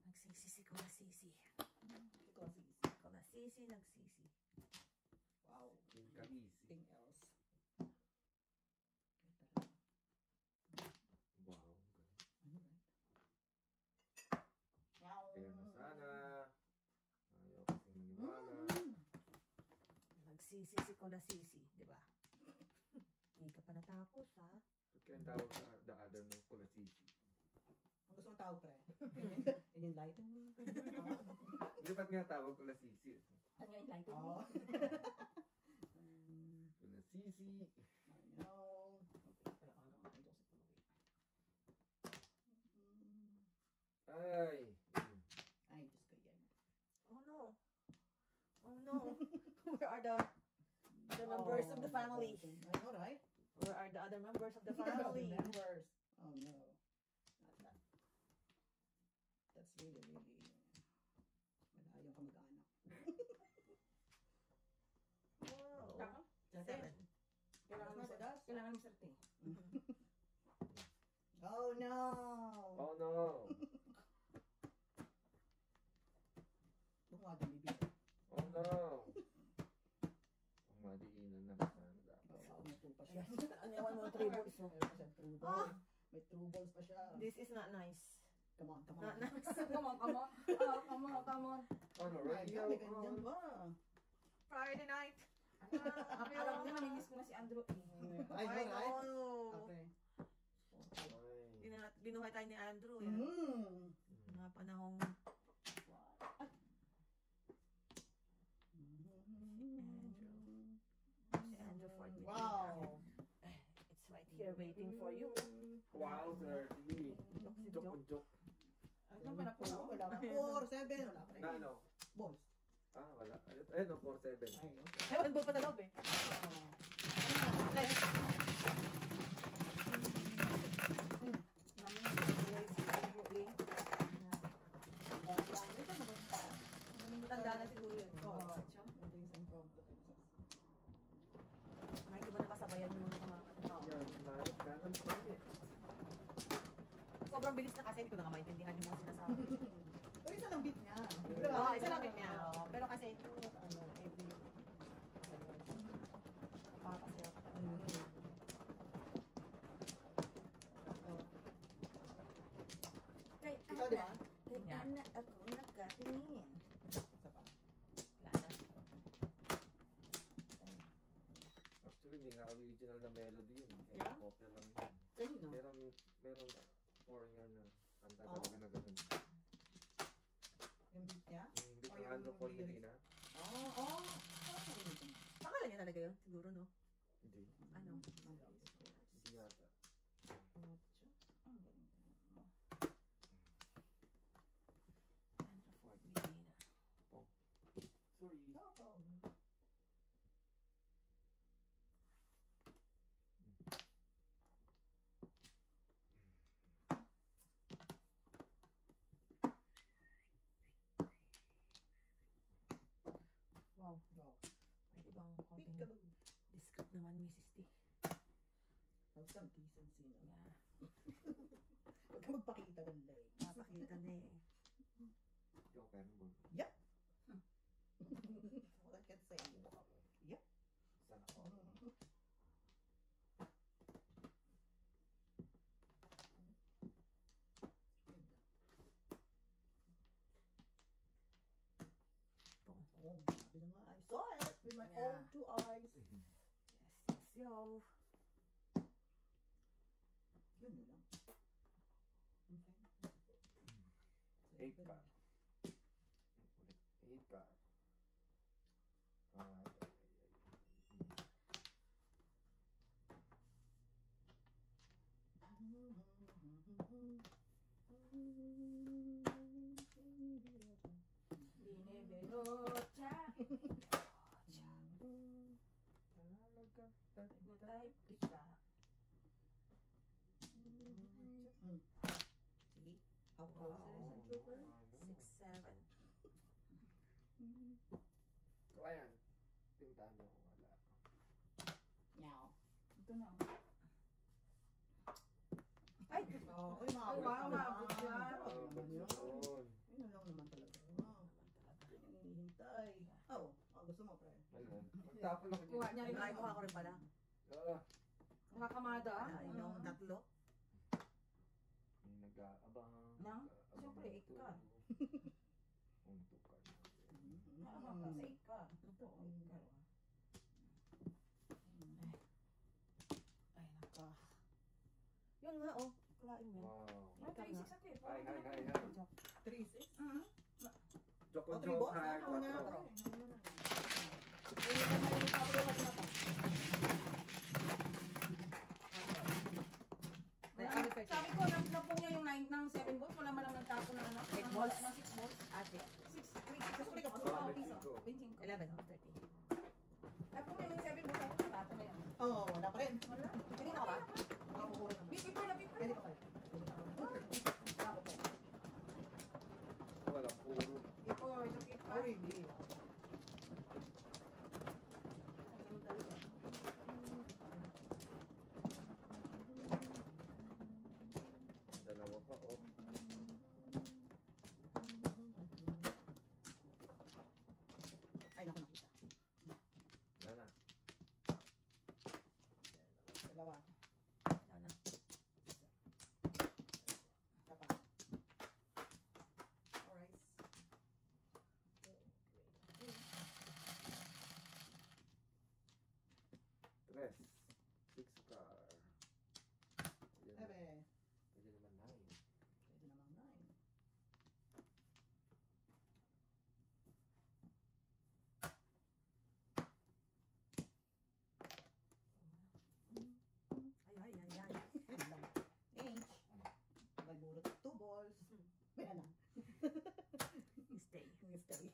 Speaker 3: Nagsisi si Kumasisi. Kumasisi, nagsisi.
Speaker 5: Wow.
Speaker 2: Easy.
Speaker 5: Thing else.
Speaker 2: Wow.
Speaker 5: Wow.
Speaker 2: Kaya na sana. Ayaw kasi maniwala.
Speaker 3: Nagsisi si Kumasisi, di ba? Tapos ha?
Speaker 2: Ba't kaya ang tawag sa the other no, kulasisi?
Speaker 5: Ang gusto mong tawag, pre? In-enlighten mo.
Speaker 2: Hindi, ba't nga tawag kulasisi?
Speaker 3: Ano yung enlighten mo?
Speaker 5: Oo.
Speaker 2: Kulasisi.
Speaker 5: Ayaw. Okay, kaya ano, ito si Chloe.
Speaker 2: Ay.
Speaker 5: Ay, Diyos ko yan.
Speaker 3: Oh no. Oh no. Where are the members of the family?
Speaker 5: I know, right?
Speaker 3: Where are the other members of the
Speaker 5: The
Speaker 3: family?
Speaker 5: members. Oh no. Not that. That's really, really wala yung kamag-anak.
Speaker 3: Wow.
Speaker 4: Tama?
Speaker 3: 7.
Speaker 4: Kailangan mo kailangan mo sarte.
Speaker 5: Oh no.
Speaker 2: Oh no.
Speaker 5: Bukwa din bibig.
Speaker 2: Oh no. Ang madiinan na sana dapat.
Speaker 5: Oh, may two pa siya.
Speaker 3: Ano yung mo 3 balls mo?
Speaker 5: Meron pa siyang true balls. May true balls pa siya.
Speaker 3: This is not nice.
Speaker 5: Come on, come
Speaker 3: Not
Speaker 5: on.
Speaker 3: nice.
Speaker 4: Come on, come on. Oh, come on, come on.
Speaker 2: Ano,
Speaker 5: Oh my
Speaker 2: radio?
Speaker 5: God, may ganyan ba?
Speaker 3: Friday night.
Speaker 4: Alam mo, namimiss ko na si Andrew.
Speaker 5: Ay,
Speaker 3: Ay,
Speaker 5: right?
Speaker 3: no.
Speaker 5: Okay.
Speaker 2: Ay.
Speaker 3: Binuhay tayo ni Andrew. Eh.
Speaker 5: Mm.
Speaker 3: Mga panahong si Andrew Ford.
Speaker 5: Wow.
Speaker 3: It's right here waiting for you.
Speaker 2: Wow, 30. Joke, joke.
Speaker 4: Ano pa na po?
Speaker 5: Wala pa. 4, 7. Wala pa.
Speaker 2: Na ano?
Speaker 5: Balls.
Speaker 2: Ah, wala. Ayun, 4-7.
Speaker 5: Ay, okay.
Speaker 3: Ay, nandun pa sa loob eh. Tanda na siguro yun.
Speaker 5: Oo.
Speaker 3: May iba nakasabayan yung mga tao.
Speaker 2: Yan, nahanap ka ng pwede.
Speaker 3: Sobrang bilis na kasi hindi ko na nga maintindihan yung mga sinasabi.
Speaker 5: Pero isa lang beat niya.
Speaker 3: Oo, isa lang niya. Oo. Pero kasi, ano, every... Papasaya ka talaga.
Speaker 6: Kay
Speaker 5: Ikaw, di ba?
Speaker 6: Ana, kay
Speaker 3: Yeah.
Speaker 6: Ana ako nakatingin.
Speaker 5: Isa pa.
Speaker 3: Wala na.
Speaker 2: Actually, hindi nga original na melody yun. Kaya
Speaker 5: Yeah?
Speaker 2: copy lang yun.
Speaker 5: Kanino?
Speaker 2: Meron foreigner na kanta
Speaker 5: Oh.
Speaker 2: talaga na ganun.
Speaker 5: Yung beat niya?
Speaker 2: Hindi
Speaker 5: Oh,
Speaker 2: ka
Speaker 5: yung
Speaker 2: ano, Paul
Speaker 5: lyrics.
Speaker 2: Medina?
Speaker 5: Oo, oo. Parang narinig ko na.
Speaker 3: Pangalan niya talaga yun, siguro, no?
Speaker 2: Hindi.
Speaker 3: Ano?
Speaker 2: Hindi yata.
Speaker 3: Andrew Ford Medina.
Speaker 2: Sorry.
Speaker 3: Wow.
Speaker 5: Wow.
Speaker 3: May ibang konting
Speaker 5: Peekaboo.
Speaker 3: discount naman, Mrs. T.
Speaker 5: Have some decency na.
Speaker 3: Yeah.
Speaker 5: Huwag ka magpakita ng leg.
Speaker 3: Napakita na eh.
Speaker 2: Joker mo.
Speaker 5: What I can say. Yep.
Speaker 2: Sana ako.
Speaker 5: Oh, sabi na nga, I saw it with my
Speaker 3: Yeah.
Speaker 5: own 2 eyes.
Speaker 3: Yes, yes, yo.
Speaker 5: Yun na lang.
Speaker 2: Eight pa. Eight pa. Ah,
Speaker 4: Binebelocha. Gutay pizza.
Speaker 5: Sige. How
Speaker 3: Wow.
Speaker 5: close is it, Trooper?
Speaker 3: 6-7.
Speaker 2: Ayan. Tintahan mo kung wala.
Speaker 5: Meow.
Speaker 4: Ito na.
Speaker 3: Ay!
Speaker 5: Oh, uy, mga
Speaker 4: Ay, wow, maabot yan.
Speaker 5: Oo, naman yun.
Speaker 2: Yun.
Speaker 5: Yun lang naman talaga. Yung hinihintay. Oh, gusto mo, pre?
Speaker 2: Ano? Magtapon ako
Speaker 4: Kuha niya rin.
Speaker 3: Ay, kuha ko rin pala.
Speaker 2: Oo.
Speaker 4: Nakakamada.
Speaker 3: Ay, yung tatlo.
Speaker 2: May nag-aabang.
Speaker 4: Na?
Speaker 2: nag-aabang
Speaker 4: Siyempre,
Speaker 2: ng
Speaker 4: ika.
Speaker 2: tulo. Untukan.
Speaker 4: Nakakapa sa ika. Ito, ika.
Speaker 3: Ay, nako. Yun nga, oh. Kulain mo.
Speaker 2: Wow.
Speaker 3: Ikaw nga.
Speaker 2: Hi.
Speaker 5: 3-6.
Speaker 2: Joke
Speaker 5: O,
Speaker 2: on
Speaker 5: 3
Speaker 2: joke.
Speaker 5: balls.
Speaker 2: Hi.
Speaker 5: Ako na.
Speaker 2: Quattro.
Speaker 6: Sabi ko, napong niya yung 9 ng 7 balls. Wala man lang nagtapo ng ano.
Speaker 3: 8 balls.
Speaker 6: Ng 6 balls.
Speaker 3: Ate.
Speaker 6: 6 piso. 25.
Speaker 3: 11, 13.
Speaker 6: Napong niya yung 7 balls. Tapo na yan.
Speaker 5: Oo, wala pa rin.
Speaker 6: Pwede na ba? Paper na paper.
Speaker 5: Pwede pa kayo.
Speaker 2: Wala puro.
Speaker 6: Paper, ito paper.
Speaker 5: Oh, really?
Speaker 2: Dalawa pa, oh.
Speaker 5: Ay, naku, nakita.
Speaker 2: Wala na.
Speaker 5: Dalawa.
Speaker 3: Sana.
Speaker 5: Isa pa.
Speaker 6: Alright.
Speaker 2: Tres. Six car. Pwede naman-
Speaker 5: Ebe.
Speaker 2: pwede naman nine.
Speaker 5: Pwede namang 9.
Speaker 3: Ay.
Speaker 5: Ayun lang. May burot 2 balls. May anak.
Speaker 3: Stay.
Speaker 5: Stay.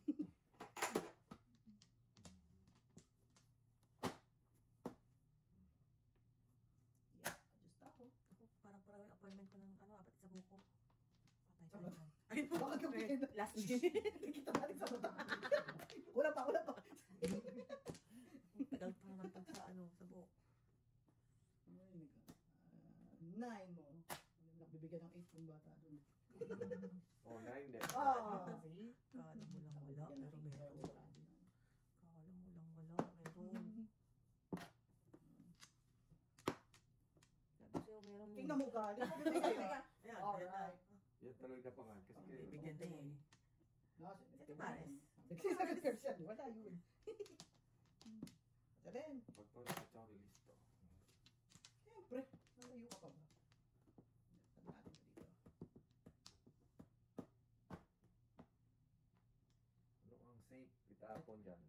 Speaker 5: Yeah, adjust ako.
Speaker 3: Parang yung appointment ko ng ano, apat sa buko. Patay
Speaker 5: Sama.
Speaker 3: tayo. Ay,
Speaker 5: Bakit ka
Speaker 3: okay.
Speaker 5: pinag-
Speaker 3: Last minute.
Speaker 5: Nakita natin sa mata. Wala pa.
Speaker 3: Tagal pa naman pag sa ano, sa buko.
Speaker 5: 9 mo. Nagbibigyan ng 8 kung bata dun.
Speaker 2: Oh, nine din.
Speaker 5: Ah!
Speaker 3: See? Kala mo lang wala, pero meron. Kala mo lang wala, meron. Sabi sa'yo, meron.
Speaker 5: Tingnan mo ka.
Speaker 3: Ayan,
Speaker 5: Alright.
Speaker 2: Yan talaga pa nga. Kasi
Speaker 3: Bibigyan na eh.
Speaker 5: No,
Speaker 3: Ito pares.
Speaker 5: 67%. Wala yun. Ito din.
Speaker 2: pag pa nakachang release to.
Speaker 5: Siyempre. Nalayo ka pa ba? Sabi natin ito dito.
Speaker 2: Ano ang safe? Itapon dyan.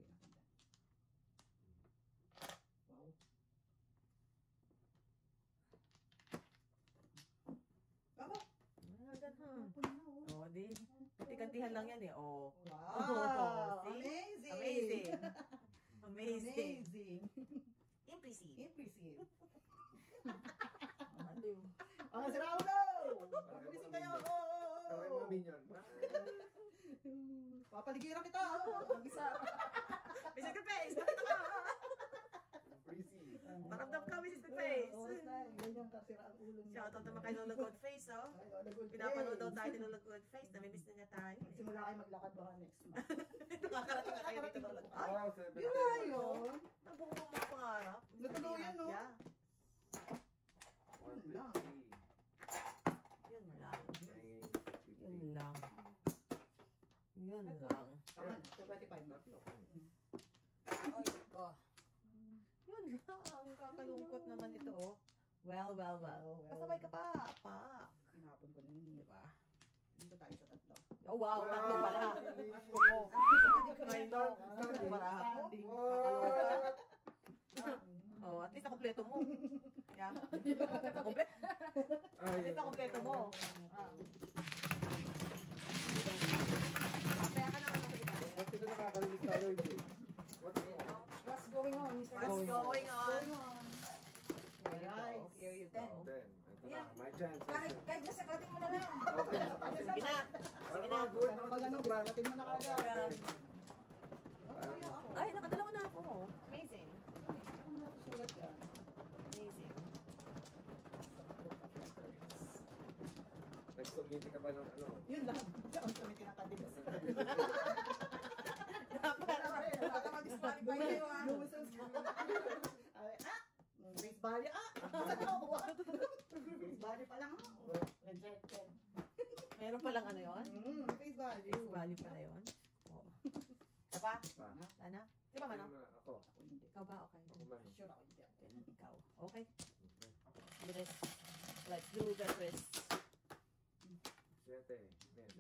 Speaker 5: Wow. Aba!
Speaker 3: Ah, ganun.
Speaker 5: Tapon na oh.
Speaker 3: Oh, di. Kantihan lang yan eh. Oh.
Speaker 5: Wow!
Speaker 3: See?
Speaker 5: Amazing!
Speaker 3: Amazing.
Speaker 5: Amazing!
Speaker 3: Impressive.
Speaker 5: Impressive!
Speaker 3: Aliw.
Speaker 5: Ang si Raulo! Pabilisin kayo!
Speaker 2: Tawag mga minion.
Speaker 5: Papaligiran kita! Ang isa!
Speaker 3: Mrs. The Face, bakit ka?
Speaker 2: Breezy.
Speaker 3: Paramdam ka, Mrs. The Face.
Speaker 5: Oo, tay. Ganyan ka, sira ang ulo niya.
Speaker 3: Shoutout naman kay Lola Good Face, oh.
Speaker 5: Ay, Lola Good
Speaker 3: Pinapanood daw
Speaker 5: Face.
Speaker 3: tayo ni Lola Good Face. Namimiss na niya tayo.
Speaker 5: Magsimula kayo maglakad baka next month.
Speaker 3: Nakakarating na kayo dito, Lola. Ay,
Speaker 2: Wow, 7.
Speaker 5: Yun na yun!
Speaker 3: nabuo mo mga pangarap.
Speaker 5: Natuluyan, no?
Speaker 3: Yeah.
Speaker 2: 150.
Speaker 3: Yun lang. Yun
Speaker 2: 950.
Speaker 3: lang. Yun lang.
Speaker 5: Tama na, 225 na.
Speaker 3: Yun lang. Ang kakalungkot naman ito, oh. Well.
Speaker 5: Well.
Speaker 3: Kasabay ka pa. Pa.
Speaker 5: Hinapon ko na yun, di ba? Dito tayo sa tatlo.
Speaker 3: Oh, wow. Tatlo pala. Ay, no. Para ako.
Speaker 5: Standing.
Speaker 3: Oh, at least nakompleto mo. Yeah. Nakompleto. At least nakompleto mo. Kaya ka naman nakita.
Speaker 2: Ba't sila nakakalilig tayo hindi?
Speaker 5: What's going on, Mr.
Speaker 3: What's going on?
Speaker 5: Alright.
Speaker 3: Here you go.
Speaker 2: 10. Ito na, my chance.
Speaker 6: Kahit nasa kating mo na lang.
Speaker 2: Okay.
Speaker 3: Sige na.
Speaker 2: Ano mga good?
Speaker 5: Pag ano, brakatin mo na kagad.
Speaker 3: Ay, nakadalawa na ako. Amazing.
Speaker 5: Sulat yan.
Speaker 3: Amazing.
Speaker 2: Nag-submit ka ba ng ano?
Speaker 5: Yun lang. Ang kami kinakadigas.
Speaker 3: Dapat.
Speaker 6: Baka mag-disqualify kayo ah.
Speaker 5: Face value, Face value pa lang, rejected.
Speaker 3: Meron palang ano yun?
Speaker 5: Face value.
Speaker 3: Face value pala yun. Oo. Isa pa?
Speaker 2: Pa.
Speaker 3: Sana? Di ba, Manong?
Speaker 2: Ako.
Speaker 5: Ako hindi.
Speaker 3: Ikaw ba? Okay.
Speaker 2: Ako man.
Speaker 5: Sure ako hindi.
Speaker 3: Ikaw. Okay.
Speaker 2: Okay.
Speaker 3: Bilis. Let's do the twist.
Speaker 2: 7, 6.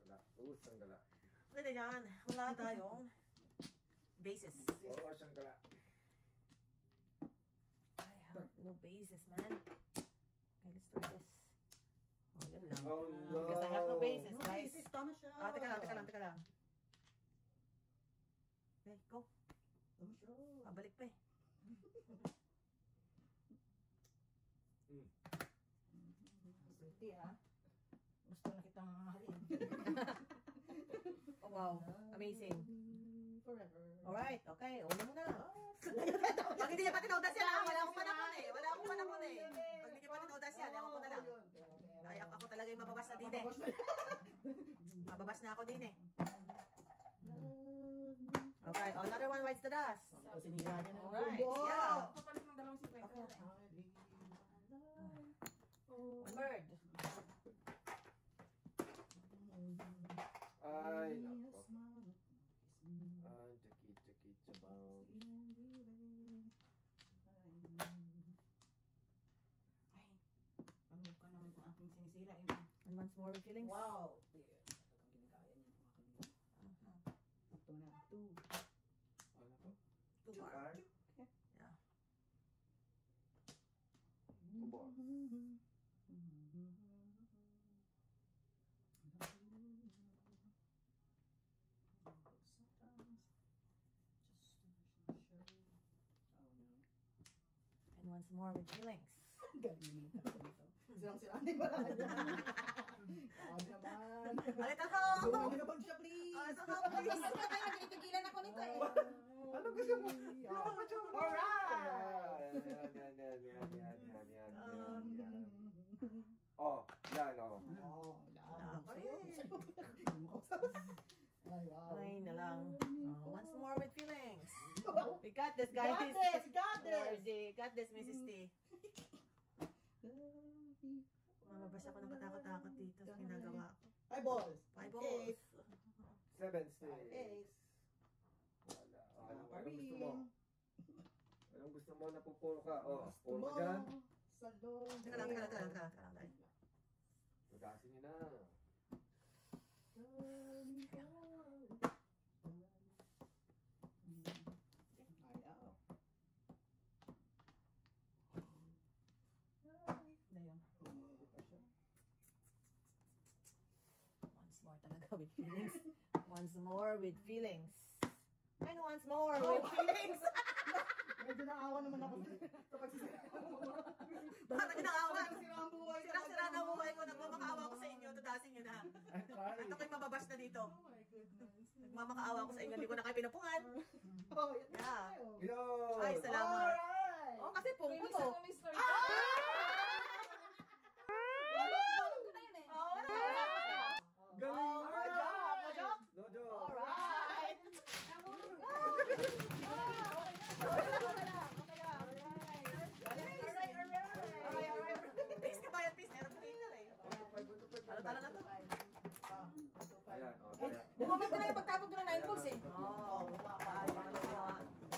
Speaker 2: Gala. Siyang gala.
Speaker 3: Ano na yan? Wala tayong bases.
Speaker 2: Siyang gala.
Speaker 3: I have no bases, man. Okay, let's try this. Oh, yun lang.
Speaker 2: Oh, no.
Speaker 3: Because I have no bases, guys.
Speaker 5: Isis, tama siya.
Speaker 3: Teka lang. Okay, go.
Speaker 5: Oh, sure.
Speaker 3: Pabalik pa eh.
Speaker 6: Swerte ah. Gusto na kitang mahalin.
Speaker 3: Oh, wow. Amazing.
Speaker 5: Forever.
Speaker 3: Alright, okay. Una muna. Pag hindi niya pa tinaudas yan, wala akong panahon eh. Pag hindi niya pa tinaudas yan, ako na lang. Ay, ako talaga yung mababas na din eh. Mababas na ako din eh. Okay, another one bites the dust.
Speaker 5: Sinira niya na.
Speaker 3: Alright,
Speaker 5: Wow.
Speaker 3: yeah.
Speaker 6: Papalit ng 250.
Speaker 3: One bird.
Speaker 2: Ay, nako. Ay, chaki, chabaw.
Speaker 6: Ay, ano ka naman kung aking sinisira eh.
Speaker 3: And once more with feelings.
Speaker 5: Wow. Talagang ginagaya niya mga kanina. Ito na. 2.
Speaker 2: Ano to?
Speaker 3: Two bar.
Speaker 2: Car?
Speaker 3: Yeah.
Speaker 2: 2 balls.
Speaker 3: And once more with feelings.
Speaker 5: Galing naman ito. Silang-silang din pala. Kawag naman.
Speaker 3: Ulit ako!
Speaker 5: Gumagin na bag siya, please.
Speaker 3: Ulit ako, please.
Speaker 6: Kaya tinitigilan ako nito eh.
Speaker 2: Ano gusto mo?
Speaker 5: Alright.
Speaker 2: Yan. Oh, yan, oh.
Speaker 5: Oh, lang.
Speaker 3: Okay.
Speaker 5: Ay, wow.
Speaker 3: Ay na lang. Once more with feelings. We got this, guys.
Speaker 5: Got this.
Speaker 3: Got this, Mrs. T. Mamabas ako ng katakot-takot dito sa ginagawa ko.
Speaker 5: 5 balls.
Speaker 3: 5 balls.
Speaker 2: 7 sticks.
Speaker 5: Eight.
Speaker 2: Wala. Anong gusto mo? Anong gusto mo na pupuro ka? Oh,
Speaker 5: Gusto
Speaker 2: puro
Speaker 5: mo
Speaker 2: ka dyan.
Speaker 5: sa loob.
Speaker 3: Teka lang.
Speaker 2: Magasin niyo na.
Speaker 5: Ayaw.
Speaker 3: Once more talaga with feelings. Once more with feelings. And once more with feelings.
Speaker 5: Medyo naawa naman ako sa pagsisira.
Speaker 3: Bakit naawa?
Speaker 5: Sira ang buhay.
Speaker 3: Sira-sira na buhay ko. Nagmamakaawa ko sa inyo. Tudasin nyo na. Ito ko'y mababas na dito.
Speaker 5: Oh my goodness.
Speaker 3: Nagmamakaawa ko sa inyo. Hindi ko na kayo pinupungan.
Speaker 5: Oh, yan na
Speaker 3: Yeah.
Speaker 5: tayo.
Speaker 2: Yo!
Speaker 3: Ay, salamat.
Speaker 5: Alright.
Speaker 3: Oh, kasi pungko
Speaker 6: Release
Speaker 3: to.
Speaker 6: ako, Mr.
Speaker 3: Oh,
Speaker 2: Galing!
Speaker 3: good job.
Speaker 2: No joke!
Speaker 3: Alright. Please, kabayan, please. Meron po dito eh. Talo-talo na to.
Speaker 2: Ayan, oh, kaya.
Speaker 6: Bumabag na yung pagtabog doon ng 9 balls eh.
Speaker 3: Oh, hindi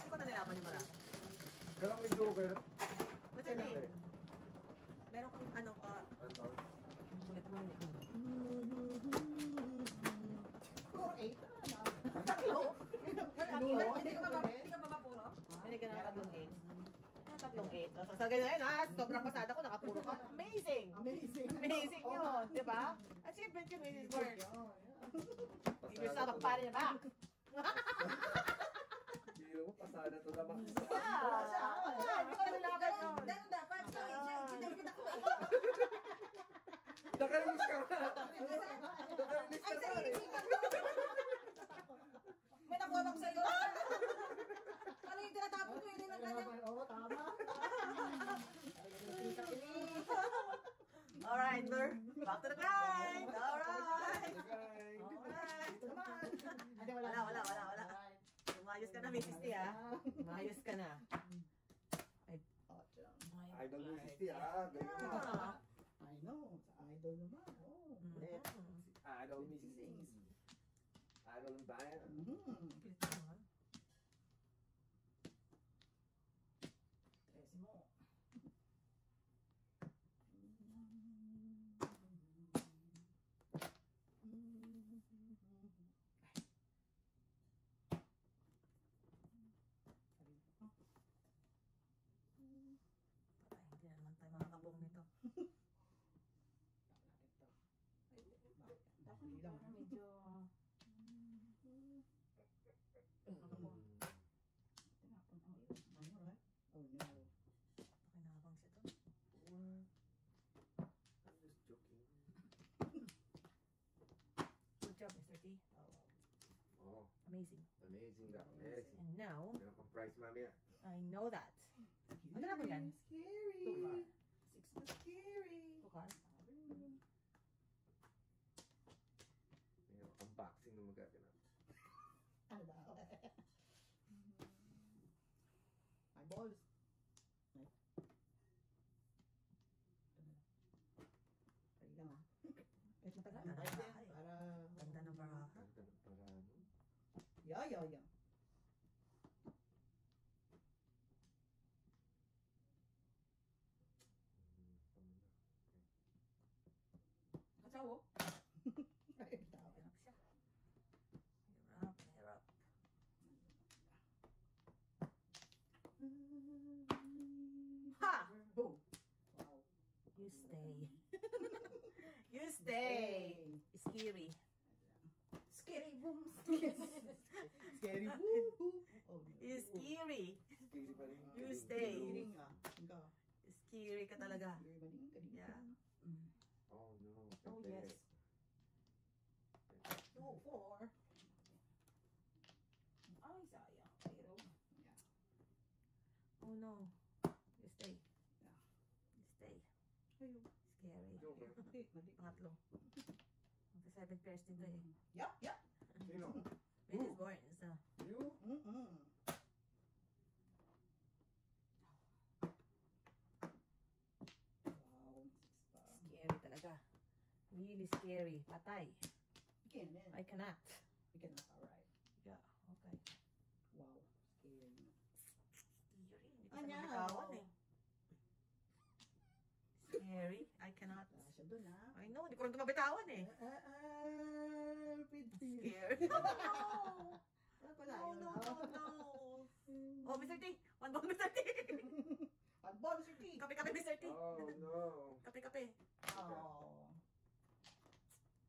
Speaker 3: ko na nilaban yung marami.
Speaker 2: Galang may joker.
Speaker 3: Ba't yun eh? Meron kong ano, ulit mo yun.
Speaker 5: Score 8.
Speaker 6: Hindi ka ba mapuro?
Speaker 3: Binigyan ng tatlong 8. Tatlong 8. Sa ganyan ngayon ha, sobrang pasada ko, nakapuro ka. Amazing!
Speaker 5: Amazing.
Speaker 3: Amazing yun, di ba? Achievement yun, Mrs. Work.
Speaker 5: Oh,
Speaker 3: Give yourself a pat in the back.
Speaker 2: Hero mo, pasada to naman.
Speaker 3: Yeah! Hindi ko na nilaban yun.
Speaker 6: Ganun dapat. Kinagin ako eh.
Speaker 2: Nakarinig ka nga! Nakarinig ka
Speaker 6: Ay,
Speaker 2: nga
Speaker 6: sa
Speaker 2: eh!
Speaker 6: isipan ko. May nakuha ako sa'yo. Ano yung tinatapon ko? Hindi na ganyan.
Speaker 5: Oo, tama.
Speaker 3: Alright, sir. Back to the grind. Alright.
Speaker 2: Guys!
Speaker 3: Alright.
Speaker 5: Ito naman. Ate,
Speaker 3: Wala.
Speaker 5: Alright.
Speaker 3: Umayos ka na, Mrs. T, ha? Umayos ka na.
Speaker 5: Awesome.
Speaker 2: Idol mo si Steve, ah. Galing mo.
Speaker 3: Ah.
Speaker 5: I know. Sa idol naman. Oh, ulit.
Speaker 2: Idol mo si Steve. Idol ng bayan.
Speaker 5: Mhm.
Speaker 3: Pilit ka naman.
Speaker 6: Dapat
Speaker 5: Hindi lang.
Speaker 6: medyo... Tinapon ang iyo.
Speaker 5: Ano, right? Oh, no.
Speaker 3: Pakinabang siya to.
Speaker 2: I'm just joking.
Speaker 3: Good job, Mr. T.
Speaker 2: Oh,
Speaker 3: Amazing.
Speaker 2: amazing that. Amazing.
Speaker 3: And now,
Speaker 2: Meron kang prize mamaya.
Speaker 3: I know that. Ano na po yan?
Speaker 5: Scary. 6 na scary.
Speaker 3: Tukar.
Speaker 2: May unboxing na magaganap.
Speaker 5: Ano ba? My balls. Ay. Ito na lang. Ay lang ah. Kahit matagal.
Speaker 3: Ganda ng
Speaker 5: Ay,
Speaker 3: baraha.
Speaker 5: para...
Speaker 3: Ganda ng baraha.
Speaker 2: Ganda ng paraan.
Speaker 5: Yeah.
Speaker 6: Kasawo?
Speaker 5: Ay, tawa.
Speaker 3: Hirap siya. Hirap. Ha!
Speaker 5: Oh. Wow.
Speaker 3: You stay. You stay. Scary.
Speaker 6: Scary boom.
Speaker 5: Scary. Woo. Oh, no.
Speaker 3: You scary.
Speaker 2: Scary pa rin.
Speaker 3: You stay.
Speaker 5: Scary nga. Ika.
Speaker 3: Scary ka talaga.
Speaker 5: Scary ba din? Kanina.
Speaker 3: Yeah.
Speaker 2: Oh no.
Speaker 3: Oh, yes.
Speaker 5: 2, 4.
Speaker 6: Ay, sayang. Pero,
Speaker 3: Oh no. You stay.
Speaker 5: Yeah.
Speaker 3: You stay.
Speaker 5: Ayun.
Speaker 3: Scary.
Speaker 2: Joke.
Speaker 5: Mali.
Speaker 3: Pangatlo. Magka 7 pairs din to eh.
Speaker 5: Yup.
Speaker 2: Sino?
Speaker 3: When is born? So,
Speaker 2: You?
Speaker 5: Wow. 6 pa.
Speaker 3: scary talaga. Really scary. Patay.
Speaker 5: Again, man.
Speaker 3: I cannot.
Speaker 5: We cannot. Alright.
Speaker 3: Yeah, okay.
Speaker 5: Wow. Scary.
Speaker 3: Scary. Hindi ko
Speaker 5: Ano?
Speaker 3: siya mabitawan eh. Scary. I cannot.
Speaker 5: Wala siya dun, ha?
Speaker 3: I know, hindi ko rin ito mabitawan eh.
Speaker 5: Pretty.
Speaker 3: Scared.
Speaker 5: Ano pala?
Speaker 3: No,
Speaker 5: yun,
Speaker 3: no,
Speaker 5: ah?
Speaker 3: no, no. Oh, Mr. T. One ball, Mr. T.
Speaker 5: Pagball, Sir T.
Speaker 3: Kape, Mr. T.
Speaker 2: Oh no.
Speaker 3: Kape.
Speaker 5: Oh.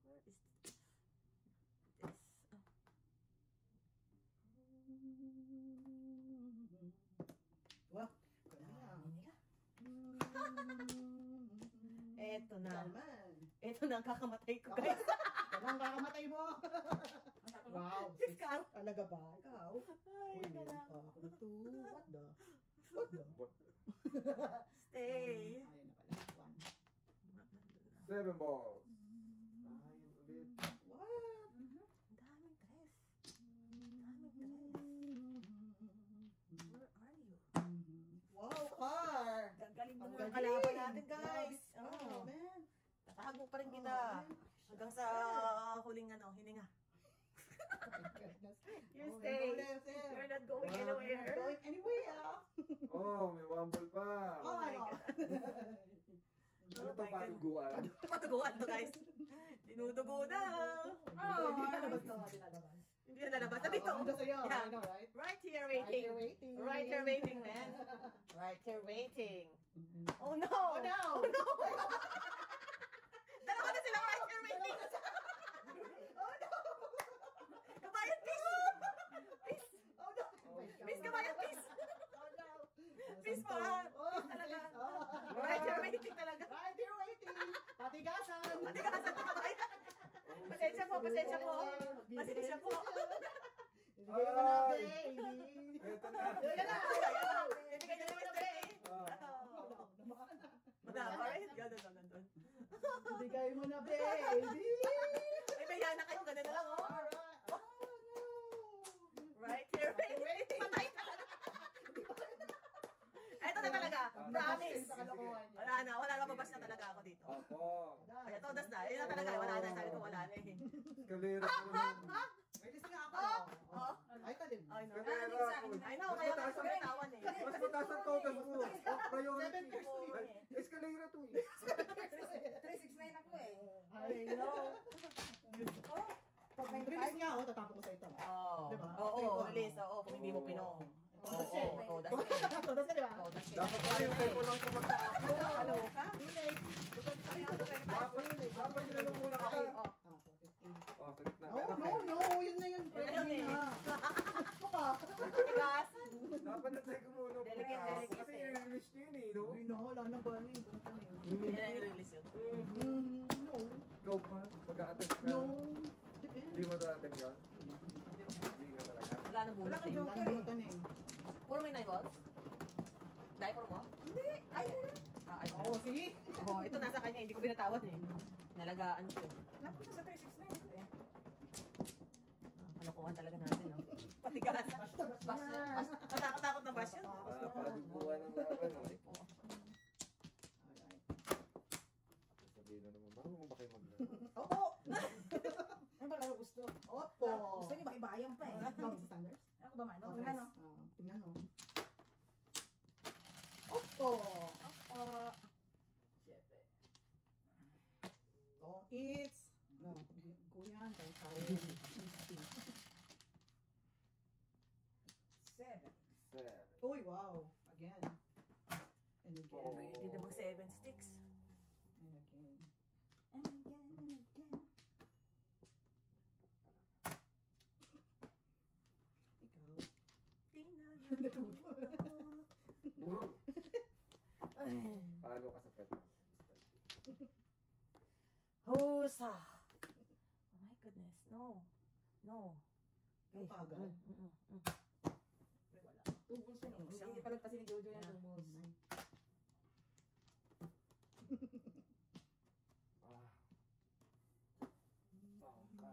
Speaker 3: Where is this? Oh.
Speaker 5: Wow.
Speaker 3: Dami nila.
Speaker 5: Ganyan.
Speaker 3: Eto na.
Speaker 5: Naman.
Speaker 3: Ito na ang kakamatay ko, guys.
Speaker 5: Ganang kakamatay mo. Wow.
Speaker 3: Ikaw.
Speaker 5: Talaga ba? Ikaw?
Speaker 3: Ay,
Speaker 5: Uy,
Speaker 3: gala.
Speaker 5: ako to. What the? What the?
Speaker 3: Stay.
Speaker 5: Ayun na pala. 1.
Speaker 2: 7 balls. Ayun ulit.
Speaker 5: What?
Speaker 3: Ang daming dress. Ang daming dress. Where are you?
Speaker 5: Wow, car!
Speaker 3: Gagaling mo
Speaker 5: Ang
Speaker 3: ng
Speaker 5: galing.
Speaker 3: kalaban natin, guys.
Speaker 5: Oh,
Speaker 3: Oh,
Speaker 5: man.
Speaker 3: tatago pa rin kita. Hanggang sa huling hininga. You
Speaker 5: Oh,
Speaker 3: stay.
Speaker 5: you're
Speaker 3: You're not going
Speaker 2: Wow.
Speaker 3: anywhere.
Speaker 5: going anywhere.
Speaker 2: Oh, may 1 ball pa.
Speaker 5: Oh my
Speaker 3: my
Speaker 5: God.
Speaker 2: Ano
Speaker 3: Oh
Speaker 2: to
Speaker 3: my
Speaker 2: panuguan?
Speaker 3: Patuguan to, guys. Dinudugo na.
Speaker 5: Hindi na labas to, hindi na labas.
Speaker 3: Hindi na lalabas. Sabi ko.
Speaker 5: Ando sa'yo,
Speaker 3: Yeah.
Speaker 5: I know, right?
Speaker 3: Right here
Speaker 5: Right
Speaker 3: waiting.
Speaker 5: here waiting.
Speaker 3: Right here waiting, man. Right here waiting. Oh no.
Speaker 5: Oh no!
Speaker 3: Oh no. Dalawa na sila right here waiting.
Speaker 5: Oh no!
Speaker 3: Kabayan, peace. Peace.
Speaker 5: Oh no! Oh my God.
Speaker 3: Peace, kabayan, peace.
Speaker 5: Oh no!
Speaker 3: Peace po, ha?
Speaker 5: Oh,
Speaker 3: Talaga.
Speaker 5: oh.
Speaker 3: Right here waiting talaga.
Speaker 5: Right here waiting. Patigasan.
Speaker 3: Matigasan ka, kabayan. Pasensya po, pasensya po. Pasensya po.
Speaker 5: Ibigay mo na, baby.
Speaker 2: Ito na.
Speaker 3: Yan na. Ibigay niya ni Mr. A. Madama rin. Ganun.
Speaker 5: Ibigay mo na, baby.
Speaker 3: Ay, may yana kayo. Ganun na lang, oh.
Speaker 5: Alright. Oh no!
Speaker 3: Right here waiting. Patay talaga. Eto na talaga. Promise.
Speaker 5: Sa kalokohan niya.
Speaker 3: Wala na. Mabas na talaga ako dito.
Speaker 2: Opo.
Speaker 3: Ay, todas na. Yun na talaga. Wala na. Sabi ko, wala na eh.
Speaker 2: Eskalera ko naman.
Speaker 5: May list nga ako.
Speaker 3: Oh.
Speaker 5: Ay, talim.
Speaker 3: I know.
Speaker 2: Eskalera ko.
Speaker 3: I know. Kaya nga ako natawan eh.
Speaker 2: Mas mataas ang total mo. Priority.
Speaker 5: 7 pairs to eh.
Speaker 2: Ay, eskalera to eh.
Speaker 6: 369 ako eh.
Speaker 3: I know.
Speaker 5: Pag may release nga ako, tatapos ko sa ito.
Speaker 3: Oo.
Speaker 5: Diba?
Speaker 3: Oo, release. Oo, kung hindi mo pino. Oo, that's it.
Speaker 5: das ka, di ba?
Speaker 3: Oh, that's it.
Speaker 2: Dapat pala yung tempo lang kumakta.
Speaker 3: Ano ka?
Speaker 2: Dapat yun lang muna ka.
Speaker 3: Okay, oh.
Speaker 5: Ah, 15.
Speaker 2: Oh, salit na.
Speaker 5: No, no, yun na yun.
Speaker 3: Yun na yun.
Speaker 5: Ako pa.
Speaker 3: Tigasan.
Speaker 2: Dapat na-check mo muna.
Speaker 3: Delicate.
Speaker 2: Kasi i-release nyo yun eh, no?
Speaker 5: Uy, no, wala na ba na yun?
Speaker 3: Yan ang i-release yun.
Speaker 5: No.
Speaker 2: Ikaw pa, mag-a-attend ka.
Speaker 5: No.
Speaker 2: Hindi mo na-attend yun? Hindi ka talaga.
Speaker 3: Wala nang
Speaker 6: Wala
Speaker 3: bulot
Speaker 6: kang
Speaker 3: eh.
Speaker 6: joker.
Speaker 5: Ano ka na eh?
Speaker 3: Puro may 9 balls? Diaper mo?
Speaker 6: Hindi. Ay,
Speaker 3: Ah, ay.
Speaker 5: Oo, sige.
Speaker 3: Oh, ito nasa kanya, hindi ko binatawad eh. Nalagaan ko.
Speaker 6: napunta sa 369 eh.
Speaker 3: Kalokohan talaga natin, no? Patigasan. Matakot-takot na bash yun.
Speaker 2: Pagbubuhan ng laban, no?
Speaker 5: Alright.
Speaker 2: Sabihin na naman, marunong ba kayo maglaro?
Speaker 5: Opo.
Speaker 6: Ano ba laro gusto?
Speaker 5: Opo.
Speaker 6: Gusto niyo makibayang pa eh.
Speaker 5: Bakit sa standards?
Speaker 6: Ako ba man?
Speaker 5: Okay.
Speaker 6: Ano?
Speaker 5: Tingnan mo. Opo. Siyete. Oh, it's... No, kuya, tayo tayo.
Speaker 6: 7.
Speaker 5: Uy, wow. Again. And again.
Speaker 2: Oh.
Speaker 3: Pwede na mag 7 sticks.
Speaker 5: And again.
Speaker 6: And again, and again.
Speaker 5: Ikaw.
Speaker 2: Paano ka sa pet?
Speaker 3: Husa! Oh my goodness, no. No.
Speaker 5: Ang pagal.
Speaker 3: Wala.
Speaker 6: Tubos yun. Hindi pa nagpasin ni Jojo yung tubos.
Speaker 2: Ah. Bangka.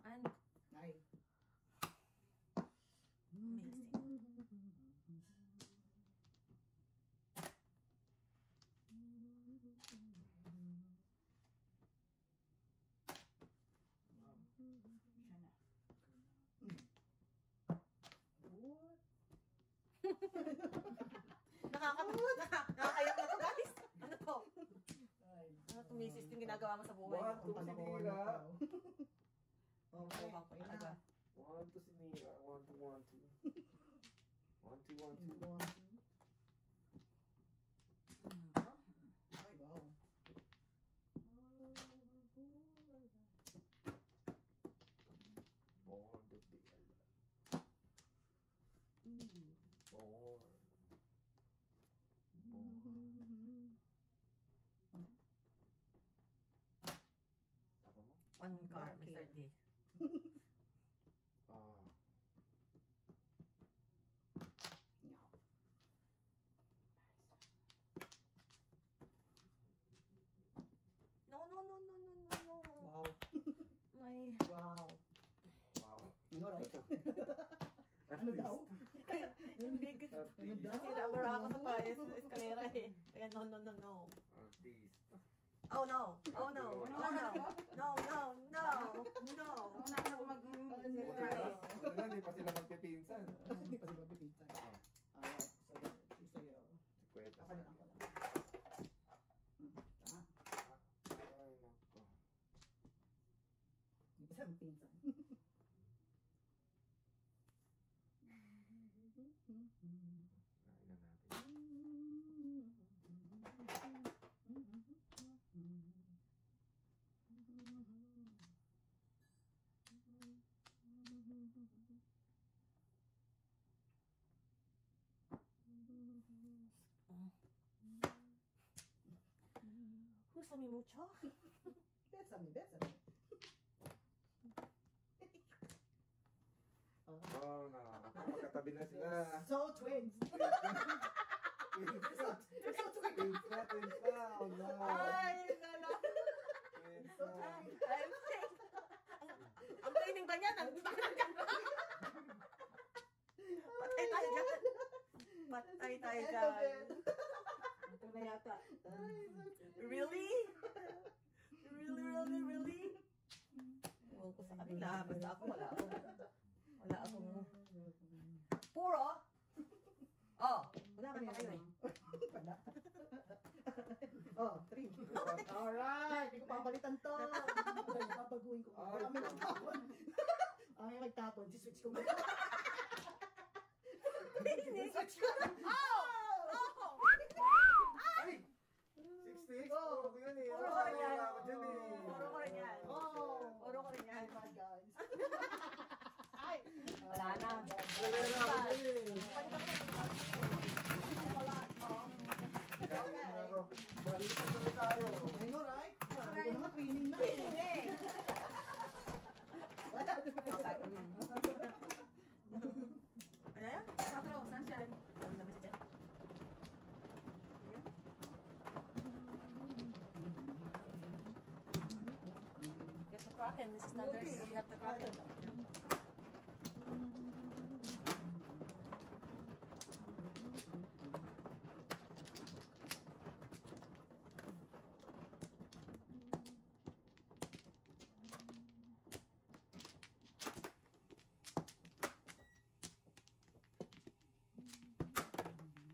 Speaker 3: And
Speaker 5: Ay.
Speaker 3: amazing.
Speaker 6: Siya na.
Speaker 3: Nakakayak na to, guys. Ano to?
Speaker 5: Ay.
Speaker 3: Ano to, misis yung ginagawa mo sa buhay
Speaker 2: One,
Speaker 3: mo?
Speaker 2: two, sinira.
Speaker 5: Okay.
Speaker 3: Kukuha ko talaga.
Speaker 2: 1, 2, sinira. 1, 2, 1, 2. 1, 2, 1, 2.
Speaker 5: Ay, wow.
Speaker 2: Born to be alive. Born. Tapa mo?
Speaker 3: One car, Mr. D.
Speaker 2: Ah.
Speaker 5: No.
Speaker 3: No, no, no, no, no, no, no.
Speaker 5: Wow.
Speaker 3: My...
Speaker 5: Wow.
Speaker 2: Wow.
Speaker 5: You know, right?
Speaker 2: At
Speaker 5: Ano
Speaker 2: least.
Speaker 5: daw?
Speaker 3: Hindi ko...
Speaker 2: At least.
Speaker 3: Kasi nabara ako sa payas sa eskalera eh. Kaya no, no, no, no.
Speaker 2: At least.
Speaker 3: Oh no! Oh no! Oh no! No, no, no! No!
Speaker 6: Una na ako
Speaker 2: Buti na, hindi pa sila magpipinsan.
Speaker 5: Hindi pa sila pipitan. Alright. So, sa'yo.
Speaker 2: Kweta.
Speaker 5: Ako lang, ako lang. Tama.
Speaker 2: Ay, nako.
Speaker 5: Hindi pa sila magpinsan.
Speaker 2: Nailan natin.
Speaker 3: Husami mucho.
Speaker 5: Bésame, bésame.
Speaker 2: Oh, magkatabi na sila.
Speaker 5: So, twins.
Speaker 2: Twins na. Twins na. Oh no.
Speaker 3: Ay, nala.
Speaker 2: Twins na.
Speaker 3: Ay, ang training ba niya? Nagbakan ka ba? Patay tayo dyan. Patay tayo
Speaker 5: End of
Speaker 3: dyan.
Speaker 5: it.
Speaker 6: Ito na yata.
Speaker 3: Really? Really? Ewan ko sa kanila. Basta ako, wala akong... Wala akong... Puro? Oh, wala ka pa kayo eh.
Speaker 5: Wala. Oh, 3.
Speaker 2: Oh,
Speaker 5: Alright, hindi ko papalitan to. Papaguhin ko. Kami magtapon. Kami magtapon. Si-switch ko muna. Switch ko na.
Speaker 2: Ay! 66?
Speaker 5: Oh.
Speaker 2: Puro ko yun eh.
Speaker 3: Puro ko rin yan.
Speaker 2: Ako dyan eh.
Speaker 3: Puro ko rin yan.
Speaker 5: Oh.
Speaker 3: Puro ko rin yan.
Speaker 5: Oh my guys.
Speaker 3: Ay! Wala na.
Speaker 2: Galera ako dyan eh. Balik na tuloy tayo.
Speaker 5: I know, right? Sabi ko naman, training na. Wala.
Speaker 3: Ano yan?
Speaker 6: Tatlo, saan siya?
Speaker 3: Ano naman siya dyan? Get the Kraken, Mrs. Nuggers. You have the Kraken.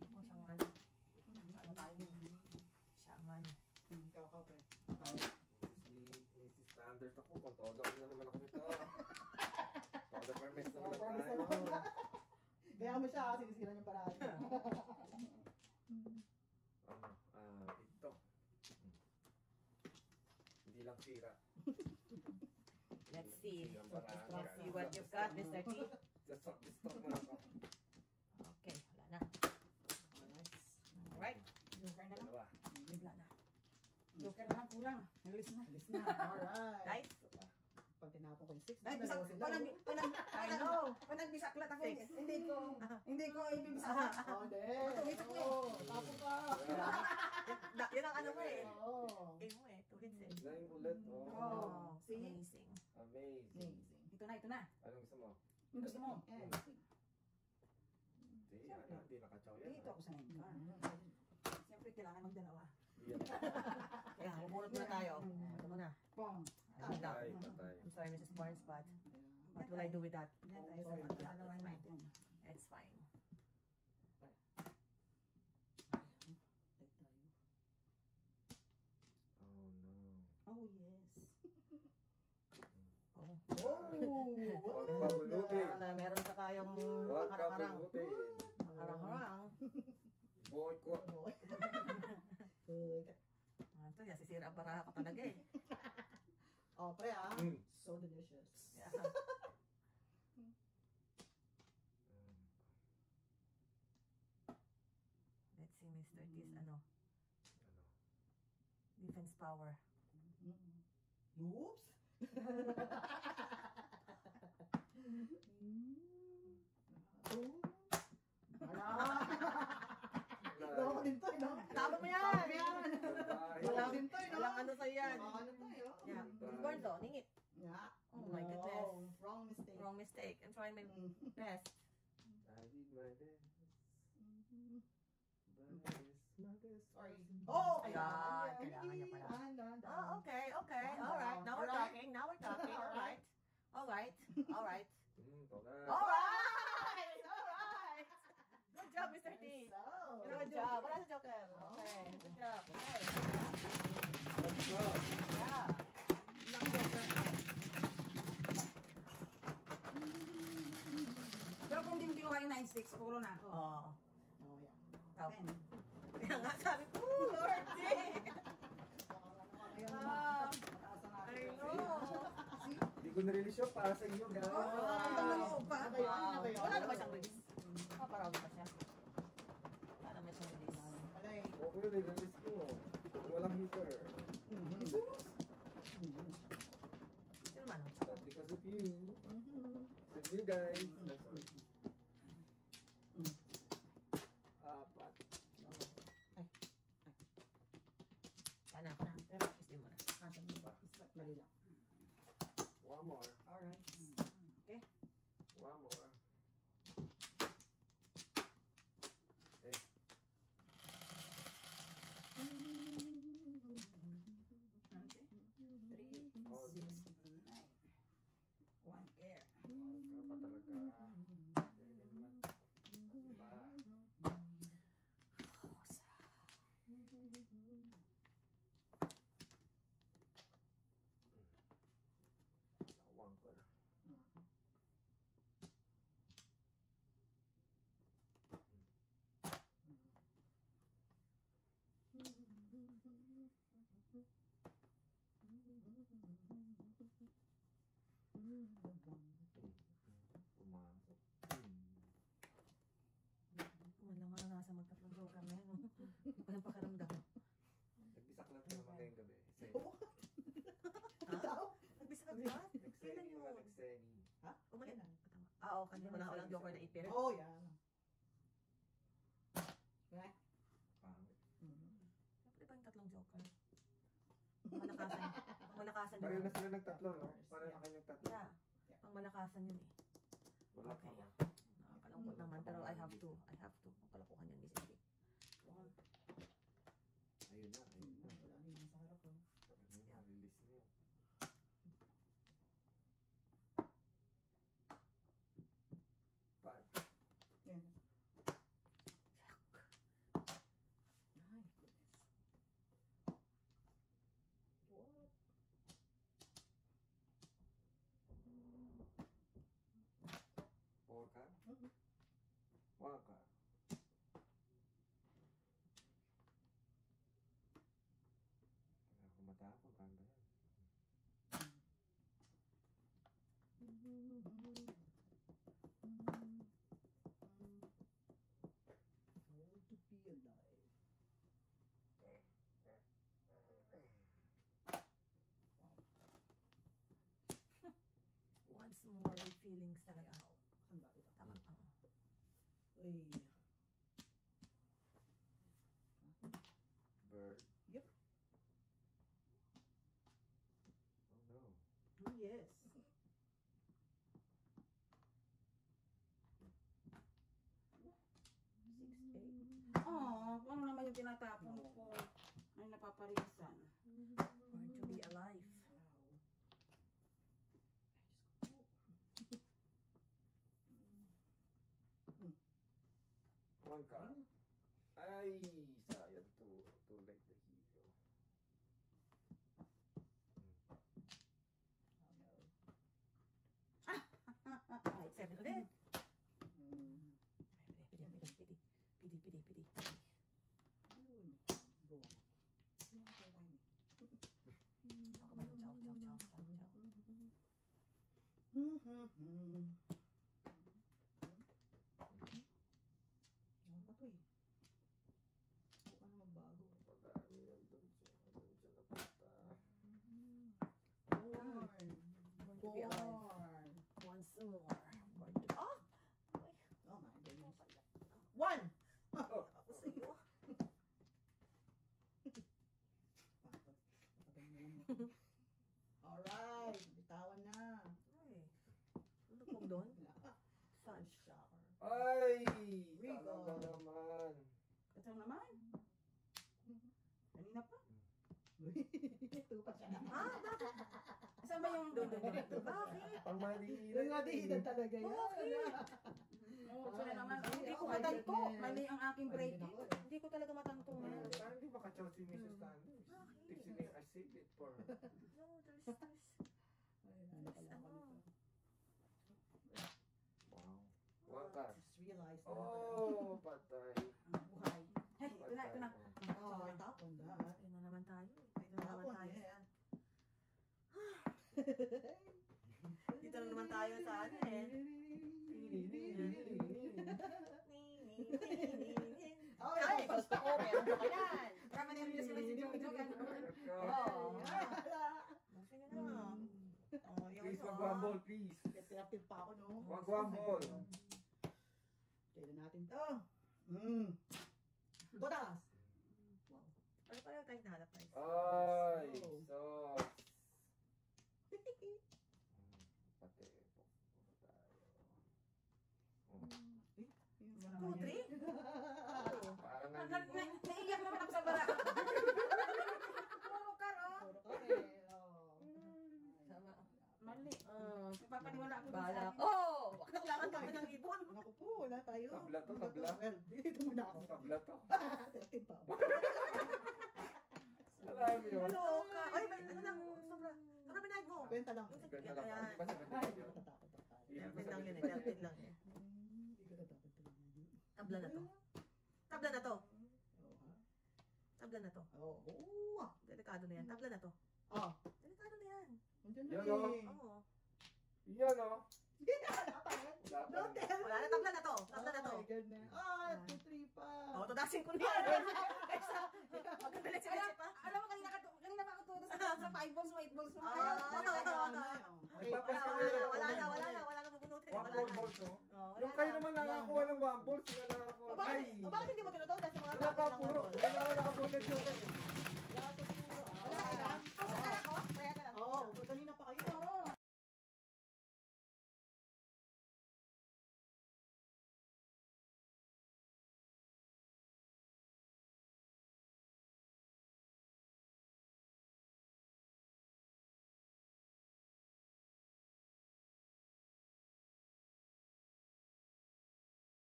Speaker 3: Oh, shaman. Ano tayo? Shaman.
Speaker 5: Ikaw, pre.
Speaker 2: Si Mrs. Standard ako. Kontodo ko na naman ako nito. Todo permits naman tayo.
Speaker 5: Kaya mo siya, sinisira niyang paraan.
Speaker 2: Ito. Hindi lang sira.
Speaker 3: Let's see.
Speaker 2: Hindi lang paraan.
Speaker 3: Let's see what you've got, Mr. T.
Speaker 2: Just stop mo lang ako.
Speaker 3: Okay, wala na. Alright.
Speaker 6: Joker na lang.
Speaker 2: Dalawa.
Speaker 3: Wala na.
Speaker 6: Joker na lang, kulang. Alis na.
Speaker 5: Alis na. Alright.
Speaker 3: Guys,
Speaker 5: Pag tinapon ko yung 6,
Speaker 6: Ay, bisak,
Speaker 3: I know.
Speaker 6: panag-bisaklat ako.
Speaker 3: Six.
Speaker 6: Hindi ko ibibisaklat.
Speaker 5: Oh, hindi. Oh, tapon ka.
Speaker 3: Yun ang ano mo eh.
Speaker 5: Oh.
Speaker 3: Game mo eh. 2 hits eh.
Speaker 2: 9 ulit.
Speaker 6: Oh.
Speaker 3: Oh,
Speaker 6: See?
Speaker 3: amazing.
Speaker 2: Amazing.
Speaker 6: Ito na.
Speaker 2: Anong gusto mo?
Speaker 6: Yung gusto mo.
Speaker 2: Hindi nakachaw yan.
Speaker 6: Dito ako sa nine ka. Siyempre, kailangan magdalawa.
Speaker 3: Kaya, bubunot muna tayo. Ito muna.
Speaker 6: Pong.
Speaker 2: Patay, patay.
Speaker 3: I'm sorry, Mrs. Barnes, but what will I do with that?
Speaker 6: Yan tayo
Speaker 3: Sorry,
Speaker 6: sa
Speaker 3: yeah,
Speaker 6: dalawa
Speaker 3: it's fine.
Speaker 6: natin.
Speaker 3: It's fine.
Speaker 2: Oh no.
Speaker 6: Oh, yes.
Speaker 3: Oh.
Speaker 2: Huwag pabulutin.
Speaker 3: Meron ka tayong
Speaker 2: Huwag
Speaker 3: karang-karang.
Speaker 2: pabulutin.
Speaker 3: Karang-karang.
Speaker 2: Boycott.
Speaker 3: Ito, yan, sisira ang baraha ko talaga eh.
Speaker 5: Oh, pre ah.
Speaker 2: Mm.
Speaker 5: So delicious.
Speaker 3: Yeah. Let's see, Mr. T's, ano, defense power.
Speaker 5: Oops. Wala din to, no?
Speaker 3: Tama mo yan!
Speaker 5: Tama yan. Wala din to, no?
Speaker 3: Walang ano sa'yo yan.
Speaker 5: Ano tayo?
Speaker 3: Yeah. Board though, ningit.
Speaker 5: Yeah.
Speaker 3: Oh my goodness.
Speaker 5: Wrong mistake.
Speaker 3: Wrong mistake. I'm trying my best.
Speaker 2: I did my best.
Speaker 5: Sorry. Oh!
Speaker 3: Ayan, kailangan niya pala. Oh, okay, okay. All right. Now we're talking. Now we're talking. All right. All right. All right. All right. All right. Good job, Mr. T. Good job. Wala sa Joker. Okay. Good job. Okay. Yeah.
Speaker 6: Pero kung hindi ko kayo 9-6, puro na ako.
Speaker 3: Oh.
Speaker 5: Oh, yeah.
Speaker 3: Tao. Kaya nga sabi ko, Lord D. Ah, I know.
Speaker 2: Hindi ko na-release yun para sa iyo, guys.
Speaker 3: Wow. Wala naman siyang release. Parami pa siya. Wala naman siyang release.
Speaker 2: Okay, na-release ko. Walang heater.
Speaker 3: Sino man?
Speaker 2: That's because of you. With you guys. That's all. Apat.
Speaker 3: Sana. Isip mo na.
Speaker 5: Mali lang.
Speaker 2: One more.
Speaker 5: Alright.
Speaker 2: One more. Okay. Oh,
Speaker 6: 1 care.
Speaker 2: ka pa talaga. Hindi naman. Diba?
Speaker 3: What?
Speaker 2: Nexeni
Speaker 3: Kailan
Speaker 2: naman,
Speaker 3: yun?
Speaker 2: Nexeni.
Speaker 3: Umalit. Oo, kasi walang joker na 8 period.
Speaker 5: Oh, yan. Right?
Speaker 2: Pangit.
Speaker 3: Siyempre ba yung tatlong joker? Malakasan. Malakasan
Speaker 2: Pareho
Speaker 3: yun.
Speaker 2: na sila nagtatlo, no? Pareho na kayong tatlo.
Speaker 3: Yeah. Ang malakasan yun eh.
Speaker 2: Wala ka
Speaker 3: Okay.
Speaker 2: ba?
Speaker 3: Nakakalungkot naman, pero I have to. Ang kalokohan yan, Miss Vicky.
Speaker 2: Ayun na, ayun na.
Speaker 5: Wala na yun sa harap ko.
Speaker 2: Ayun na, release na yun. Five.
Speaker 5: Yan. Ay, goodness. What?
Speaker 2: Four ka?
Speaker 5: Mhm.
Speaker 2: One ka? Kaya ako matapang, kaya ba yan?
Speaker 5: How to be alive.
Speaker 3: Once more with feelings talaga.
Speaker 5: Saan ba ito?
Speaker 3: Tama.
Speaker 5: Uy.
Speaker 2: Bird.
Speaker 5: Yep.
Speaker 2: Oh no.
Speaker 3: Oh, yes.
Speaker 6: Oh, ano naman yung tinatapon ko? Ay, napaparisan.
Speaker 3: Born to be alive.
Speaker 2: One ka? Ay, sayang. Too late the hero.
Speaker 3: Right, 7 ulit.
Speaker 5: Mm.
Speaker 3: Pidi.
Speaker 5: Yun. Go.
Speaker 3: Ako ba? Chow.
Speaker 5: Yan pa to eh. Huwag ka na magbago.
Speaker 2: Pag-aami yan doon siya napunta.
Speaker 3: Born to be alive.
Speaker 5: Born.
Speaker 3: Once more. Born to... Oh!
Speaker 5: Oh my goodness.
Speaker 3: 1!
Speaker 2: Oh.
Speaker 3: Ako sa iyo.
Speaker 5: Alright, bitawan na.
Speaker 3: Ay. Ano po doon? Sun shower.
Speaker 2: Ay!
Speaker 5: Rico.
Speaker 2: Talaga naman.
Speaker 6: Ito naman. Kanina pa.
Speaker 5: Tupa siya.
Speaker 3: Ah, bakit?
Speaker 6: Saan ba yung...
Speaker 3: Doon. Bakit?
Speaker 2: Pang maliilan.
Speaker 5: Yung madihidan talaga yan.
Speaker 6: Oo, sila naman.
Speaker 5: Ay,
Speaker 6: Hindi ko
Speaker 5: oh my
Speaker 6: matanto.
Speaker 5: goodness.
Speaker 6: Mali ang aking
Speaker 5: Ay,
Speaker 6: breaking.
Speaker 5: nako eh.
Speaker 3: Hindi ko talaga matangtong
Speaker 2: Ah,
Speaker 3: yan.
Speaker 2: Parang di makachaw si Mrs. Sanders. Tixining, I saved it for her.
Speaker 3: No, there's...
Speaker 5: Ay, ano pala ako nito.
Speaker 2: Wow. One ka.
Speaker 5: Just realized na.
Speaker 2: Oh, patay.
Speaker 6: Ang buhay. Hey, ito na, ito na.
Speaker 5: Oh, tapon na.
Speaker 3: Ayun na naman tayo. Ayun na naman
Speaker 5: Tapon
Speaker 3: tayo.
Speaker 5: yan.
Speaker 3: Dito na naman tayo sa ano eh. Ay, gusto ko. Meron ka yan.
Speaker 6: Tama na yung music na si Jojo.
Speaker 3: Oo. Gusto nyo na. Oh, yung
Speaker 2: Please,
Speaker 3: ito,
Speaker 2: wag-wumble, please.
Speaker 5: Active pa ako, no?
Speaker 2: Wag-wumble.
Speaker 5: Kailan natin to? Butas! Wow.
Speaker 3: Ano pa yung tayong nahanap tayo?
Speaker 2: Ay, sauce. Pati, puro tayo. Oh,
Speaker 3: 2, 3?
Speaker 2: parang
Speaker 6: Naiiyak naman ako sa bara. Puro karo.
Speaker 5: Puro kami. Oh.
Speaker 3: Tama.
Speaker 6: Mali. Napapaniwala ako dun
Speaker 3: Bahala.
Speaker 6: sa akin.
Speaker 3: Oh! Bakit kami ng ibon?
Speaker 5: Naku po, wala tayo.
Speaker 2: Tabla to, tabla.
Speaker 5: Well, dito muna ako.
Speaker 2: tabla to.
Speaker 5: 13 pa.
Speaker 2: Alam mo yun?
Speaker 3: Ano ka? Ay, may ano lang. Sobra. Ano binayad mo?
Speaker 5: Kwenta lang.
Speaker 2: Ganda lang.
Speaker 3: Ayan.
Speaker 2: Di ba sabi niyo?
Speaker 5: Natatakot ako tayo.
Speaker 3: 13 lang yun eh. 13 lang eh.
Speaker 5: Hindi ko natakot talaga yun.
Speaker 3: Tabla na to. Tabla na to.
Speaker 5: Oo, ha?
Speaker 3: Tabla na to.
Speaker 5: Oo. Oo.
Speaker 3: Delikado na yan. Tabla na to.
Speaker 5: Ah,
Speaker 3: Delikado na yan.
Speaker 5: andyan na
Speaker 2: Yan,
Speaker 5: eh.
Speaker 2: oh.
Speaker 3: Oo.
Speaker 2: Yan o.
Speaker 5: Hindi na nakapagod.
Speaker 2: Wala pa
Speaker 5: Don't
Speaker 2: rin.
Speaker 5: tell
Speaker 3: Wala na.
Speaker 5: me.
Speaker 3: Tabla na to. Tabla na to.
Speaker 5: Oh my goodness. Ah, 2-3 pa.
Speaker 3: Oh, tudasin ko na yan. Kaysa, magkagalit si Betsy pa.
Speaker 6: Alam mo, kanina pa ako tutulog sa sa 5 balls, 8 balls na
Speaker 3: Ah,
Speaker 6: kayo.
Speaker 3: Wala na bubunutin.
Speaker 2: One ball balls, no?
Speaker 3: Oh,
Speaker 2: Yung kayo naman nakakuha ng one balls, sila nakakuha.
Speaker 3: Bakit hindi mo tinutunan sa mga
Speaker 2: Wala ka puro. Wala ka nakabulat yung